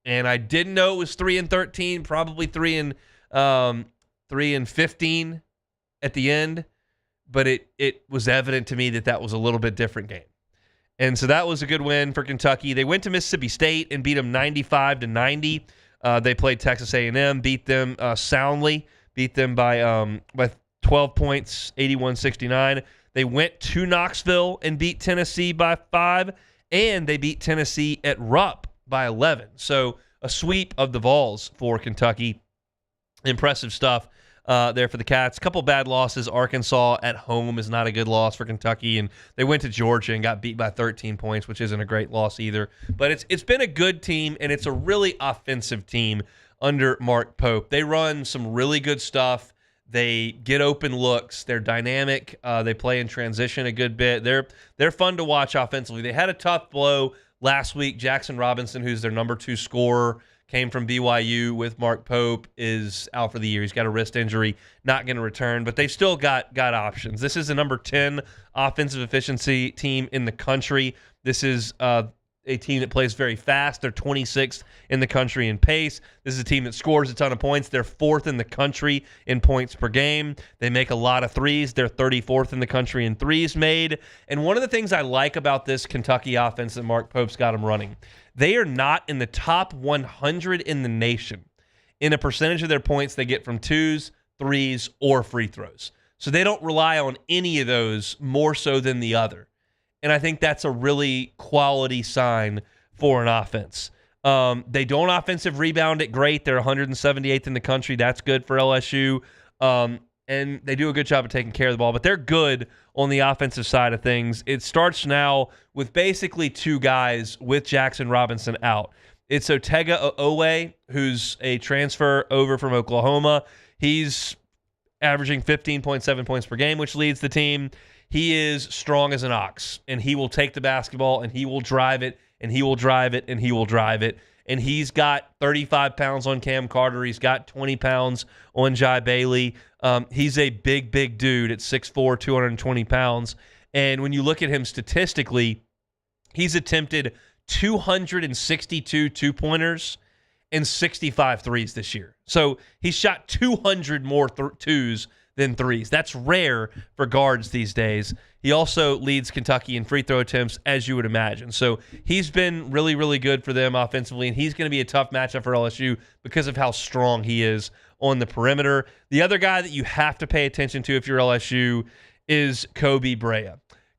And I didn't know it was 3-13, probably 3-15 at the end, but it was evident to me that was a little bit different game. And so that was a good win for Kentucky. They went to Mississippi State and beat them 95-90. They played Texas A&M, beat them soundly, beat them by 12 points, 81-69. They went to Knoxville and beat Tennessee by 5, and they beat Tennessee at Rupp by 11. So a sweep of the Vols for Kentucky. Impressive stuff there for the Cats. A couple bad losses. Arkansas at home is not a good loss for Kentucky, and they went to Georgia and got beat by 13 points, which isn't a great loss either. But it's been a good team, and it's a really offensive team under Mark Pope. They run some really good stuff. They get open looks. They're dynamic. They play in transition a good bit. They're fun to watch offensively. They had a tough blow last week. Jackson Robinson, who's their number 2 scorer, came from BYU with Mark Pope, is out for the year. He's got a wrist injury, not going to return, but they've still got options. This is the number 10 offensive efficiency team in the country. This is a team that plays very fast. They're 26th in the country in pace. This is a team that scores a ton of points. They're 4th in the country in points per game. They make a lot of threes. They're 34th in the country in threes made. And one of the things I like about this Kentucky offense that Mark Pope's got them running, they are not in the top 100 in the nation in a percentage of their points they get from twos, threes, or free throws. So they don't rely on any of those more so than the other. And I think that's a really quality sign for an offense. They don't offensive rebound it great. They're 178th in the country. That's good for LSU. And they do a good job of taking care of the ball. But they're good on the offensive side of things. It starts now with basically 2 guys with Jackson Robinson out. It's Otega Owe, who's a transfer over from Oklahoma. He's averaging 15.7 points per game, which leads the team. He is strong as an ox, and he will take the basketball, and he will drive it, and he will drive it, and he will drive it. And he's got 35 pounds on Cam Carter. He's got 20 pounds on Jai Bailey. He's a big dude at 6'4", 220 pounds. And when you look at him statistically, he's attempted 262 two-pointers and 65 threes this year. So he shot 200 more twos than threes. That's rare for guards these days. He also leads Kentucky in free throw attempts, as you would imagine. So he's been really good for them offensively, and he's going to be a tough matchup for LSU because of how strong he is on the perimeter. The other guy that you have to pay attention to if you're LSU is Kobe Brea.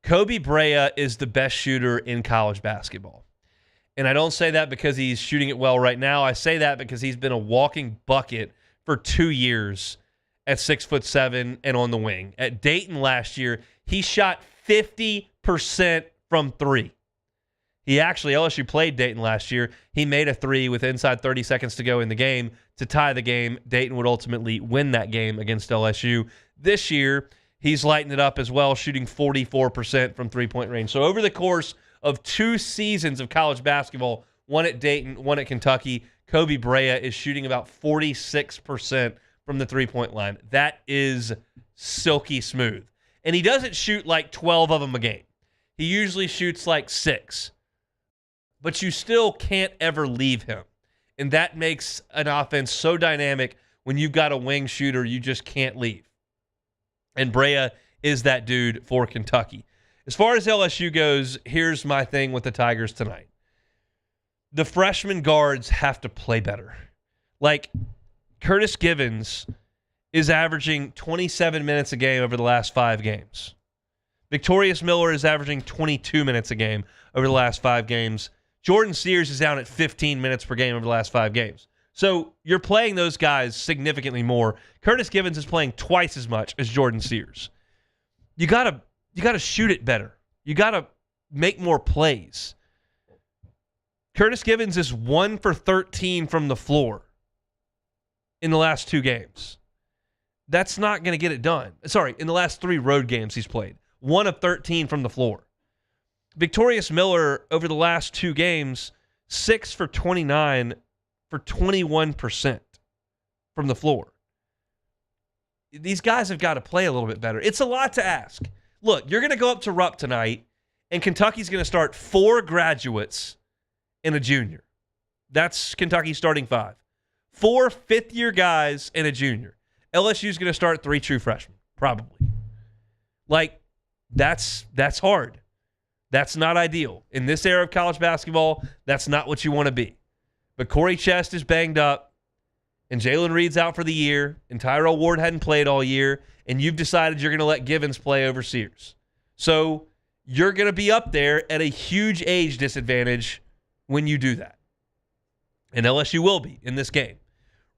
Kobe Brea is the best shooter in college basketball. And I don't say that because he's shooting it well right now. I say that because he's been a walking bucket for 2 years at 6'7" and on the wing. At Dayton last year, he shot 50% from 3. LSU played Dayton last year. He made a 3 with inside 30 seconds to go in the game to tie the game. Dayton would ultimately win that game against LSU. This year, he's lighting it up as well, shooting 44% from three-point range. So over the course of 2 seasons of college basketball, one at Dayton, one at Kentucky, Kobe Brea is shooting about 46% from the three-point line. That is silky smooth. And he doesn't shoot like 12 of them a game. He usually shoots like 6. But you still can't ever leave him. And that makes an offense so dynamic when you've got a wing shooter you just can't leave. And Brea is that dude for Kentucky. As far as LSU goes, here's my thing with the Tigers tonight. The freshman guards have to play better. Like, Curtis Givens is averaging 27 minutes a game over the last 5 games. Victorious Miller is averaging 22 minutes a game over the last 5 games. Jordan Sears is down at 15 minutes per game over the last 5 games. So you're playing those guys significantly more. Curtis Givens is playing twice as much as Jordan Sears. You gotta shoot it better. You gotta make more plays. Curtis Givens is 1 for 13 from the floor in the last 2 games. That's not going to get it done. Sorry, in the last 3 road games he's played. 1 of 13 from the floor. Victorious Miller, over the last 2 games, 6 for 29 for 21% from the floor. These guys have got to play a little bit better. It's a lot to ask. Look, you're going to go up to Rupp tonight, and Kentucky's going to start 4 graduates and a junior. That's Kentucky's starting 5. 4 fifth-year guys and a junior. LSU's going to start 3 true freshmen, probably. Like, that's hard. That's not ideal. In this era of college basketball, that's not what you want to be. But Corey Chest is banged up, and Jalen Reed's out for the year, and Tyrell Ward hadn't played all year, and you've decided you're going to let Givens play over Sears. So you're going to be up there at a huge age disadvantage when you do that. And LSU will be in this game.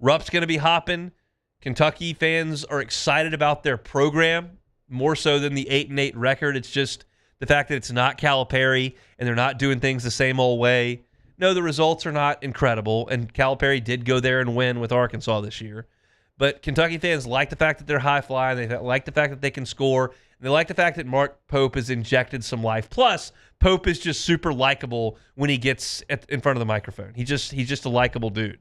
Rupp's going to be hopping. Kentucky fans are excited about their program, more so than the 8-8 record. It's just the fact that it's not Calipari and they're not doing things the same old way. No, the results are not incredible, and Calipari did go there and win with Arkansas this year. But Kentucky fans like the fact that they're high-flying. They like the fact that they can score. And they like the fact that Mark Pope has injected some life. Plus, Pope is just super likable when he gets in front of the microphone. He's just a likable dude.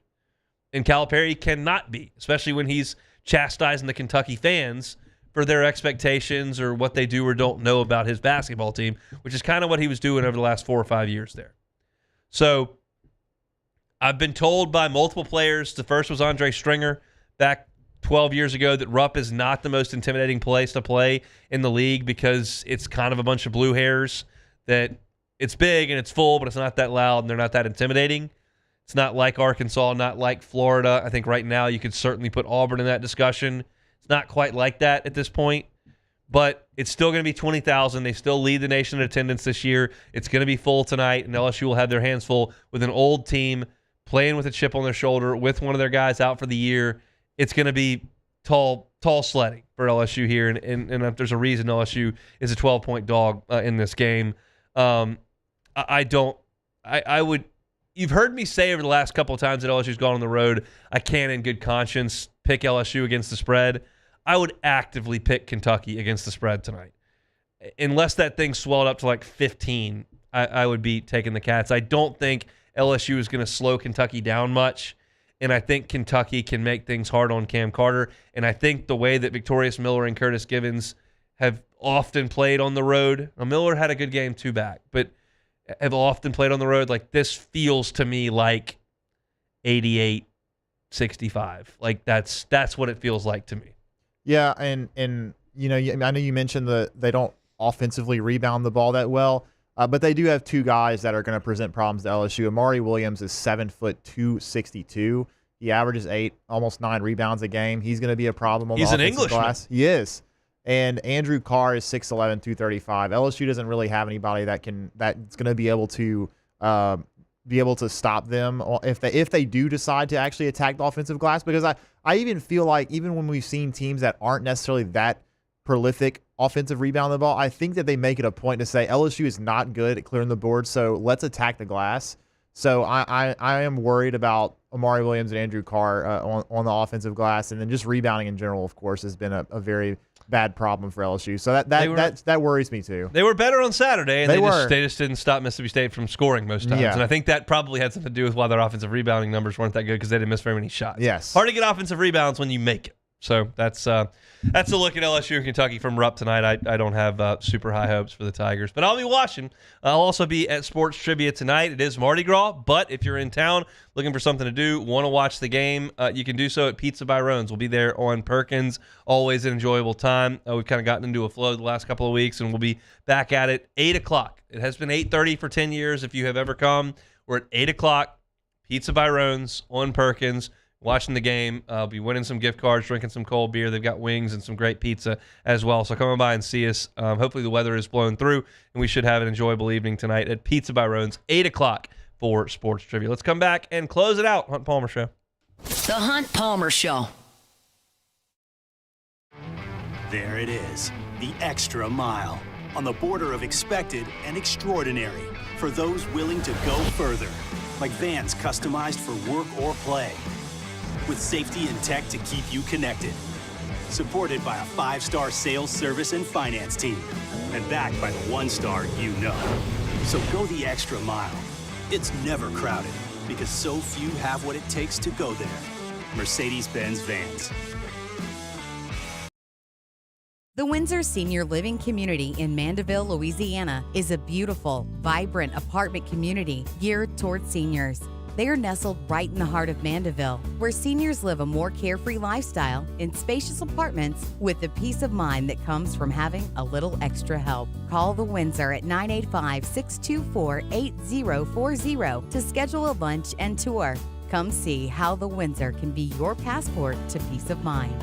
And Calipari cannot be, especially when he's chastising the Kentucky fans for their expectations or what they do or don't know about his basketball team, which is kind of what he was doing over the last 4 or 5 years there. So I've been told by multiple players, the first was Andre Stringer back 12 years ago, that Rupp is not the most intimidating place to play in the league because it's kind of a bunch of blue hairs, that it's big and it's full, but it's not that loud and they're not that intimidating. It's not like Arkansas, not like Florida. I think right now you could certainly put Auburn in that discussion. It's not quite like that at this point, but it's still going to be 20,000. They still lead the nation in attendance this year. It's going to be full tonight, and LSU will have their hands full with an old team playing with a chip on their shoulder with one of their guys out for the year. It's going to be tall sledding for LSU here, and there's a reason LSU is a 12-point dog in this game. You've heard me say over the last couple of times that LSU's gone on the road, I can't in good conscience pick LSU against the spread. I would actively pick Kentucky against the spread tonight. Unless that thing swelled up to like 15, I would be taking the Cats. I don't think LSU is going to slow Kentucky down much, and I think Kentucky can make things hard on Cam Carter. And I think the way that Victorious Miller and Curtis Givens have often played on the road, Miller had a good game too back, but have often played on the road, like this feels to me like 88-65. Like that's what it feels like to me. Yeah, and you know, I know you mentioned that they don't offensively rebound the ball that well, but they do have 2 guys that are going to present problems to LSU. Amari Williams is 7'2", 262. He averages 8, almost 9 rebounds a game. He's going to be a problem on the offensive glass. He is. And Andrew Carr is 6'11", 235. LSU doesn't really have anybody that's going to be able to stop them if they do decide to actually attack the offensive glass. Because I even feel like even when we've seen teams that aren't necessarily that prolific offensive rebound the ball, I think that they make it a point to say LSU is not good at clearing the board, so let's attack the glass. So I am worried about Amari Williams and Andrew Carr on the offensive glass, and then just rebounding in general, of course, has been a very bad problem for LSU. So that worries me too. They were better on Saturday, and they just didn't stop Mississippi State from scoring most times. Yeah. And I think that probably had something to do with why their offensive rebounding numbers weren't that good, because they didn't miss very many shots. Yes. Hard to get offensive rebounds when you make it. So that's a look at LSU and Kentucky from Rupp tonight. I don't have super high hopes for the Tigers, but I'll be watching. I'll also be at Sports Trivia tonight. It is Mardi Gras, but if you're in town looking for something to do, want to watch the game, you can do so at Pizza by Roan's. We'll be there on Perkins. Always an enjoyable time. We've kind of gotten into a flow the last couple of weeks, and we'll be back at it 8 o'clock. It has been 8:30 for 10 years. If you have ever come, we're at 8 o'clock, Pizza by Roan's on Perkins. Watching the game. I'll be winning some gift cards, drinking some cold beer. They've got wings and some great pizza as well. So come on by and see us. Hopefully the weather is blowing through, and we should have an enjoyable evening tonight at Pizza by Roan's, 8 o'clock for Sports Trivia. Let's come back and close it out. Hunt Palmer Show. The Hunt Palmer Show. There it is, the extra mile. On the border of expected and extraordinary for those willing to go further. Like vans customized for work or play. With safety and tech to keep you connected. Supported by a 5-star sales, service, and finance team. And backed by the 1-star you know. So go the extra mile. It's never crowded because so few have what it takes to go there. Mercedes-Benz Vans. The Windsor Senior Living Community in Mandeville, Louisiana is a beautiful, vibrant apartment community geared toward seniors. They are nestled right in the heart of Mandeville, where seniors live a more carefree lifestyle in spacious apartments with the peace of mind that comes from having a little extra help. Call the Windsor at 985-624-8040 to schedule a lunch and tour. Come see how the Windsor can be your passport to peace of mind.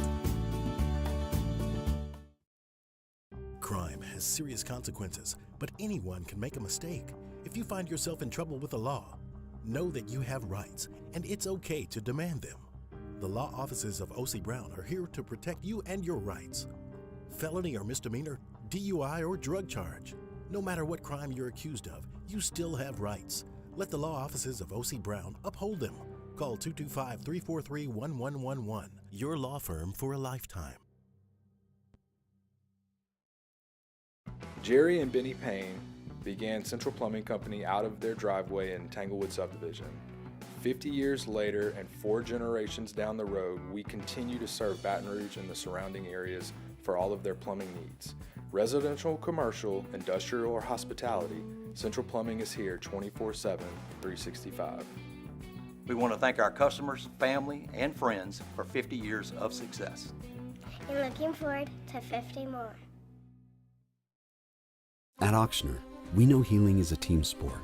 Crime has serious consequences, but anyone can make a mistake. If you find yourself in trouble with the law, know that you have rights, and it's okay to demand them. The law offices of O.C. Brown are here to protect you and your rights. Felony or misdemeanor, DUI or drug charge. No matter what crime you're accused of, you still have rights. Let the law offices of O.C. Brown uphold them. Call 225-343-1111. Your law firm for a lifetime. Jerry and Benny Payne began Central Plumbing Company out of their driveway in Tanglewood subdivision. 50 years later and 4 generations down the road, we continue to serve Baton Rouge and the surrounding areas for all of their plumbing needs. Residential, commercial, industrial, or hospitality, Central Plumbing is here 24/7, 365. We want to thank our customers, family, and friends for 50 years of success. And looking forward to 50 more. At Auctioner, we know healing is a team sport.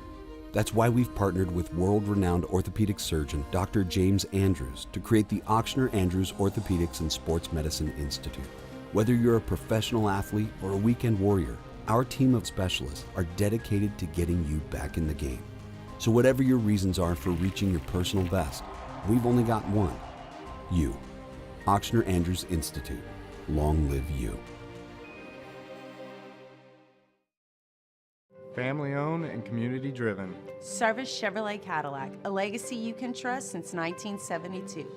That's why we've partnered with world-renowned orthopedic surgeon Dr. James Andrews to create the Auctioner Andrews Orthopedics and Sports Medicine Institute. Whether you're a professional athlete or a weekend warrior, our team of specialists are dedicated to getting you back in the game. So whatever your reasons are for reaching your personal best, we've only got one: you. Auctioner Andrews Institute. Long live you. Family owned and community driven. Service Chevrolet Cadillac, a legacy you can trust since 1972.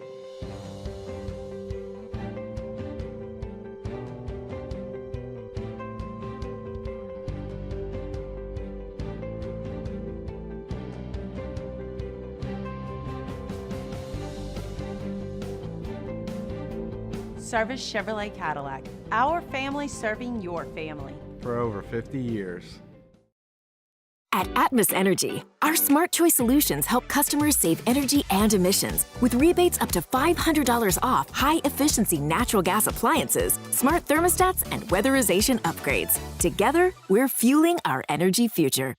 Service Chevrolet Cadillac, our family serving your family. For over 50 years. At Atmos Energy, our Smart Choice solutions help customers save energy and emissions with rebates up to $500 off high-efficiency natural gas appliances, smart thermostats, and weatherization upgrades. Together, we're fueling our energy future.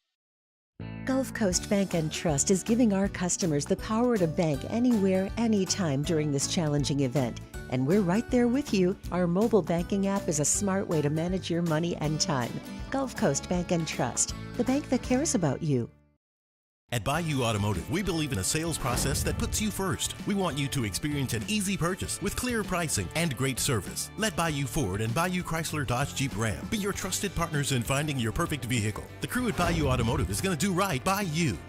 Gulf Coast Bank and Trust is giving our customers the power to bank anywhere, anytime during this challenging event. And we're right there with you. Our mobile banking app is a smart way to manage your money and time. Gulf Coast Bank and Trust, the bank that cares about you. At Bayou Automotive, we believe in a sales process that puts you first. We want you to experience an easy purchase with clear pricing and great service. Let Bayou Ford and Bayou Chrysler Dodge Jeep Ram be your trusted partners in finding your perfect vehicle. The crew at Bayou Automotive is going to do right by you.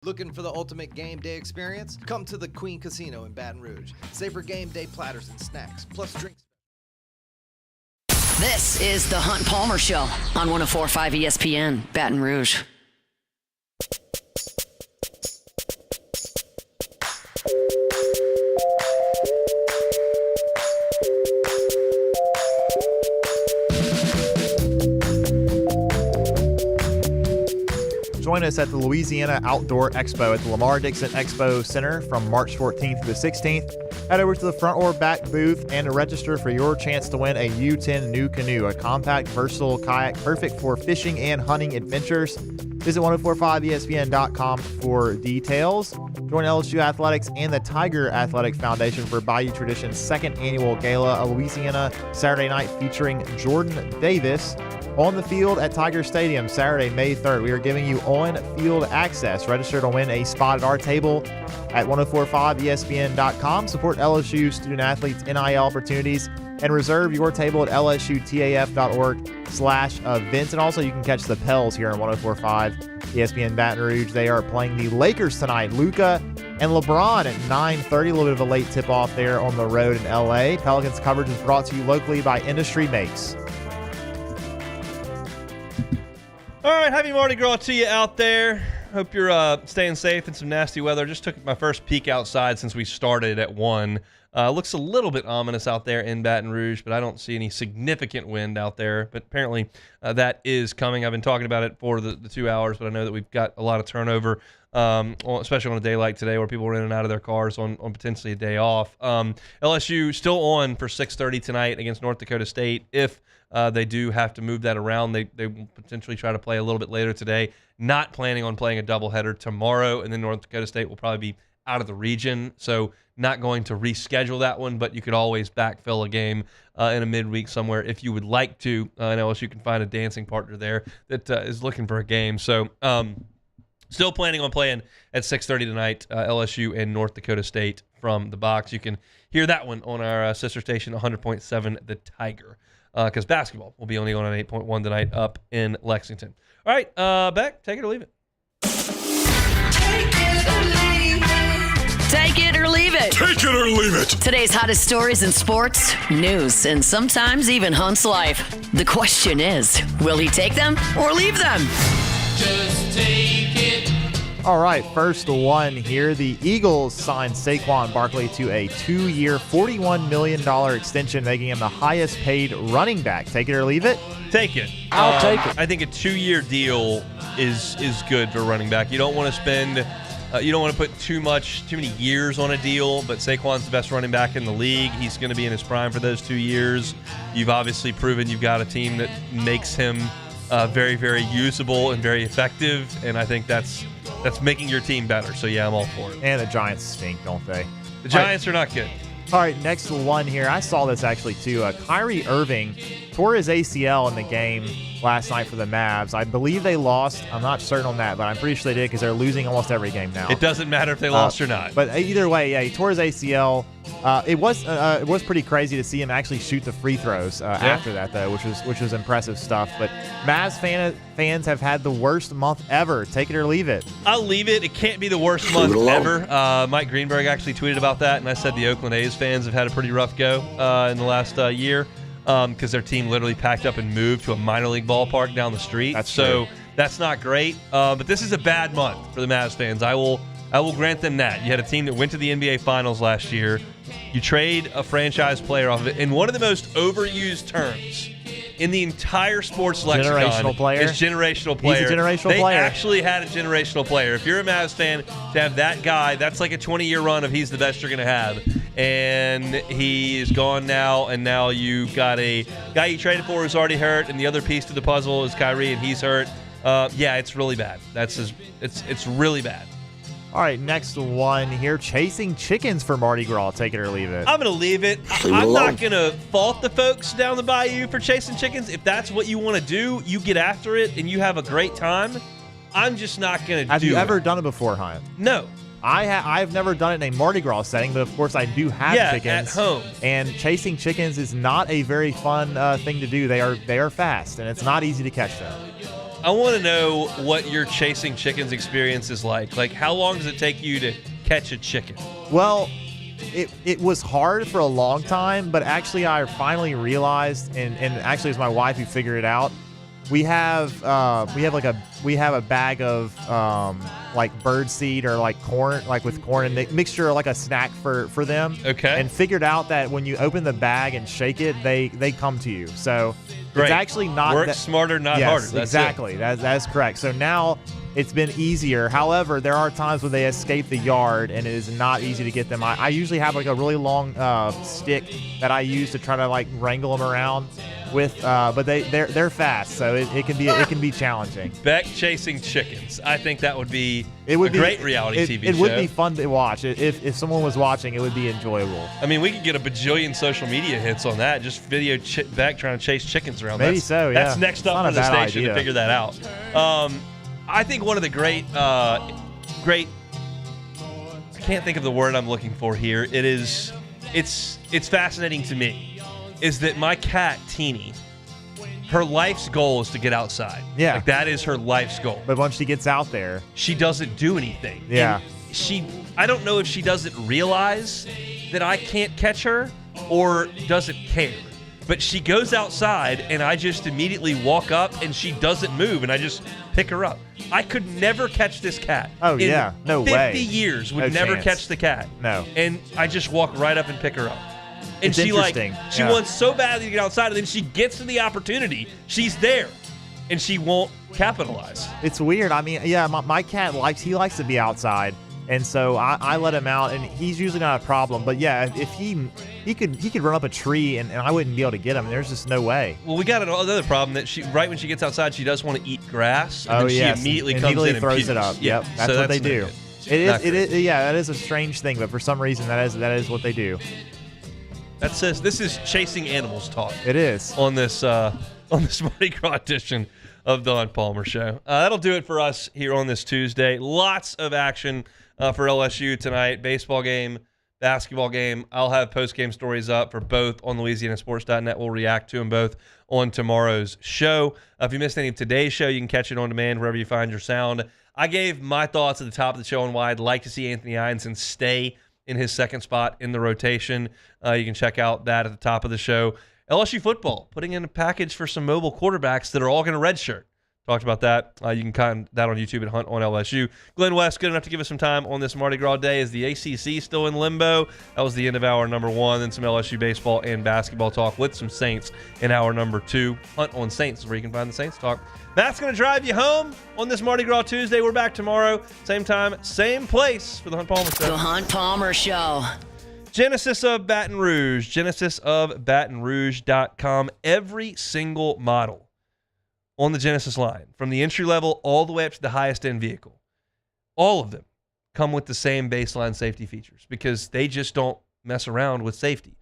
Looking for the ultimate game day experience? Come to the Queen Casino in Baton Rouge. Safer game day platters and snacks, plus drinks. This is the Hunt Palmer Show on 104.5 ESPN, Baton Rouge. join us at the Louisiana Outdoor Expo at the Lamar Dixon Expo Center from March 14th to the 16th. Head over to the front or back booth and to register for your chance to win a U10 New Canoe, a compact, versatile kayak perfect for fishing and hunting adventures. Visit 1045ESPN.com for details. Join LSU Athletics and the Tiger Athletic Foundation for Bayou Tradition's second annual gala, a Louisiana Saturday night featuring Jordan Davis on the field at Tiger Stadium Saturday, May 3rd. We are giving you on-field access. Register to win a spot at our table at 1045ESPN.com. Support LSU student-athletes' NIL opportunities and reserve your table at lsutaf.org/events. And also you can catch the Pels here on 1045 ESPN Baton Rouge. They are playing the Lakers tonight. Luka and LeBron at 9:30. A little bit of a late tip-off there on the road in LA. Pelicans coverage is brought to you locally by Industry Makes. All right, happy Mardi Gras to you out there. Hope you're staying safe in some nasty weather. Just took my first peek outside since we started at 1. Looks a little bit ominous out there in Baton Rouge, but I don't see any significant wind out there. But apparently that is coming. I've been talking about it for the 2 hours, but I know that we've got a lot of turnover, especially on a day like today where people are in and out of their cars on potentially a day off. LSU still on for 6:30 tonight against North Dakota State. If they do have to move that around, they will potentially try to play a little bit later today. Not planning on playing a doubleheader tomorrow, and then North Dakota State will probably be out of the region, so not going to reschedule that one, but you could always backfill a game in a midweek somewhere if you would like to. I know you can find a dancing partner there that is looking for a game. So still planning on playing at 6:30 tonight, LSU and North Dakota State from the box. You can hear that one on our sister station, 100.7 The Tiger, because basketball will be only on 8.1 tonight up in Lexington. All right, Beck, take it or leave it. Take it or leave it. Take it or leave it. Today's hottest stories in sports, news, and sometimes even Hunt's life. The question is, will he take them or leave them? Just take it. All right, first one here. The Eagles signed Saquon Barkley to a 2-year, $41 million extension, making him the highest paid running back. Take it or leave it? Take it. I'll take it. I think a 2-year deal is good for running back. You don't want to spend you don't want to put too many years on a deal, but Saquon's the best running back in the league. He's going to be in his prime for those 2 years. You've obviously proven you've got a team that makes him very, very usable and very effective, and I think that's making your team better. So, yeah, I'm all for it. And the Giants stink, don't they? The Giants are not good. All right, next one here. I saw this actually, too. Kyrie Irving tore his ACL in the game last night for the Mavs. I believe they lost. I'm not certain on that, but I'm pretty sure they did because they're losing almost every game now. It doesn't matter if they lost or not. But either way, yeah, he tore his ACL. It was pretty crazy to see him actually shoot the free throws after that, though, which was impressive stuff. But Mavs fans have had the worst month ever. Take it or leave it. I'll leave it. It can't be the worst month ever. Mike Greenberg actually tweeted about that, and I said the Oakland A's fans have had a pretty rough go in the last year because their team literally packed up and moved to a minor league ballpark down the street. That's not great. But this is a bad month for the Mavs fans. I will grant them that. You had a team that went to the NBA Finals last year. You trade a franchise player off of it. And one of the most overused terms in the entire sports lexicon generational player. Is generational player. He's a generational they player. They actually had a generational player. If you're a Mavs fan, to have that guy, that's like a 20-year run of he's the best you're going to have. And he is gone now, and now you've got a guy you traded for who's already hurt, and the other piece to the puzzle is Kyrie, and he's hurt. Yeah, it's really bad. It's really bad. All right, next one here. Chasing chickens for Mardi Gras. Take it or leave it. I'm going to leave it. I'm not going to fault the folks down the bayou for chasing chickens. If that's what you want to do, you get after it and you have a great time. I'm just not going to do it. Have you ever done it before, Hunt? No. I've never done it in a Mardi Gras setting, but of course I do have chickens at home. And chasing chickens is not a very fun thing to do. They are fast, and it's not easy to catch them. I want to know what your chasing chickens experience is like. Like, how long does it take you to catch a chicken? Well, it was hard for a long time, but actually I finally realized, and actually it was my wife who figured it out. We have a bag of like bird seed or like corn, like with corn and mixture, like a snack for them. Okay. And figured out that when you open the bag and shake it, they come to you. So Great. It's actually not work smarter, not harder. That's exactly. That's correct. So now it's been easier. However, there are times when they escape the yard, and it is not easy to get them. I usually have like a really long stick that I use to try to like wrangle them around with, but they're fast, so it can be challenging. Beck chasing chickens. I think that would be a great reality TV show. It would be fun to watch. If someone was watching, it would be enjoyable. I mean, we could get a bajillion social media hits on that. Just video Beck trying to chase chickens around. Maybe so, yeah. That's next up for the station to figure that out. I think one of the great, I can't think of the word I'm looking for here. It's fascinating to me, is that my cat, Teeny, her life's goal is to get outside. Yeah. Like, that is her life's goal. But once she gets out there, she doesn't do anything. Yeah. And I don't know if she doesn't realize that I can't catch her or doesn't care. But she goes outside, and I just immediately walk up, and she doesn't move, and I just pick her up. I could never catch this cat. Oh, yeah. No way. 50 years would No never chance. catch the cat. No. And I just walk right up and pick her up. And It's she interesting. she Yeah. wants so badly to get outside, and then she gets to the opportunity. She's there, and she won't capitalize. It's weird. I mean, yeah, my cat likes to be outside, and so I let him out, and he's usually not a problem. But yeah, if he could run up a tree, and I wouldn't be able to get him. There's just no way. Well, we got another problem that right when she gets outside, she does want to eat grass. And then yes. she immediately comes in and throws pukes. it up. Yeah, Yep, that's so what they do. not It good. is. Yeah, that is a strange thing, but for some reason that is what they do. This is chasing animals talk. It is on this Mardi Gras edition of the Hunt Palmer Show. That'll do it for us here on this Tuesday. Lots of action for LSU tonight. Baseball game, basketball game. I'll have post-game stories up for both on LouisianaSports.net. We'll react to them both on tomorrow's show. If you missed any of today's show, you can catch it on demand wherever you find your sound. I gave my thoughts at the top of the show on why I'd like to see Anthony Ianson stay in his second spot in the rotation. You can check out that at the top of the show. LSU football, putting in a package for some mobile quarterbacks that are all going to redshirt. Talked about that. You can find that on YouTube at Hunt on LSU. Glenn West, good enough to give us some time on this Mardi Gras day. Is the ACC still in limbo? That was the end of hour number 1. Then some LSU baseball and basketball talk with some Saints in hour number 2. Hunt on Saints is where you can find the Saints talk. Matt's going to drive you home on this Mardi Gras Tuesday. We're back tomorrow. Same time, same place for the Hunt Palmer Show. The Hunt Palmer Show. Genesis of Baton Rouge. GenesisofBatonRouge.com. Every single model on the Genesis line, from the entry level all the way up to the highest end vehicle, all of them come with the same baseline safety features because they just don't mess around with safety.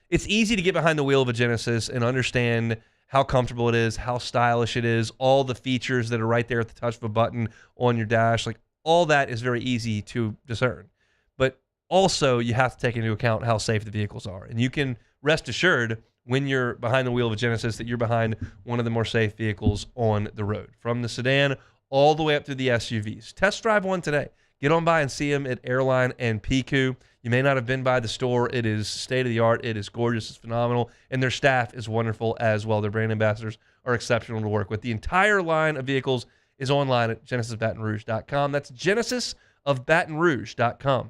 It's easy to get behind the wheel of a Genesis and understand how comfortable it is, how stylish it is, all the features that are right there at the touch of a button on your dash. Like, all that is very easy to discern. But also, you have to take into account how safe the vehicles are. And you can rest assured when you're behind the wheel of a Genesis that you're behind one of the more safe vehicles on the road, from the sedan all the way up through the SUVs. Test drive one today. Get on by and see them at Airline and PQ. You may not have been by the store. It is state-of-the-art. It is gorgeous. It's phenomenal. And their staff is wonderful as well. Their brand ambassadors are exceptional to work with. The entire line of vehicles is online at GenesisBatonRouge.com. That's GenesisofBatonRouge.com.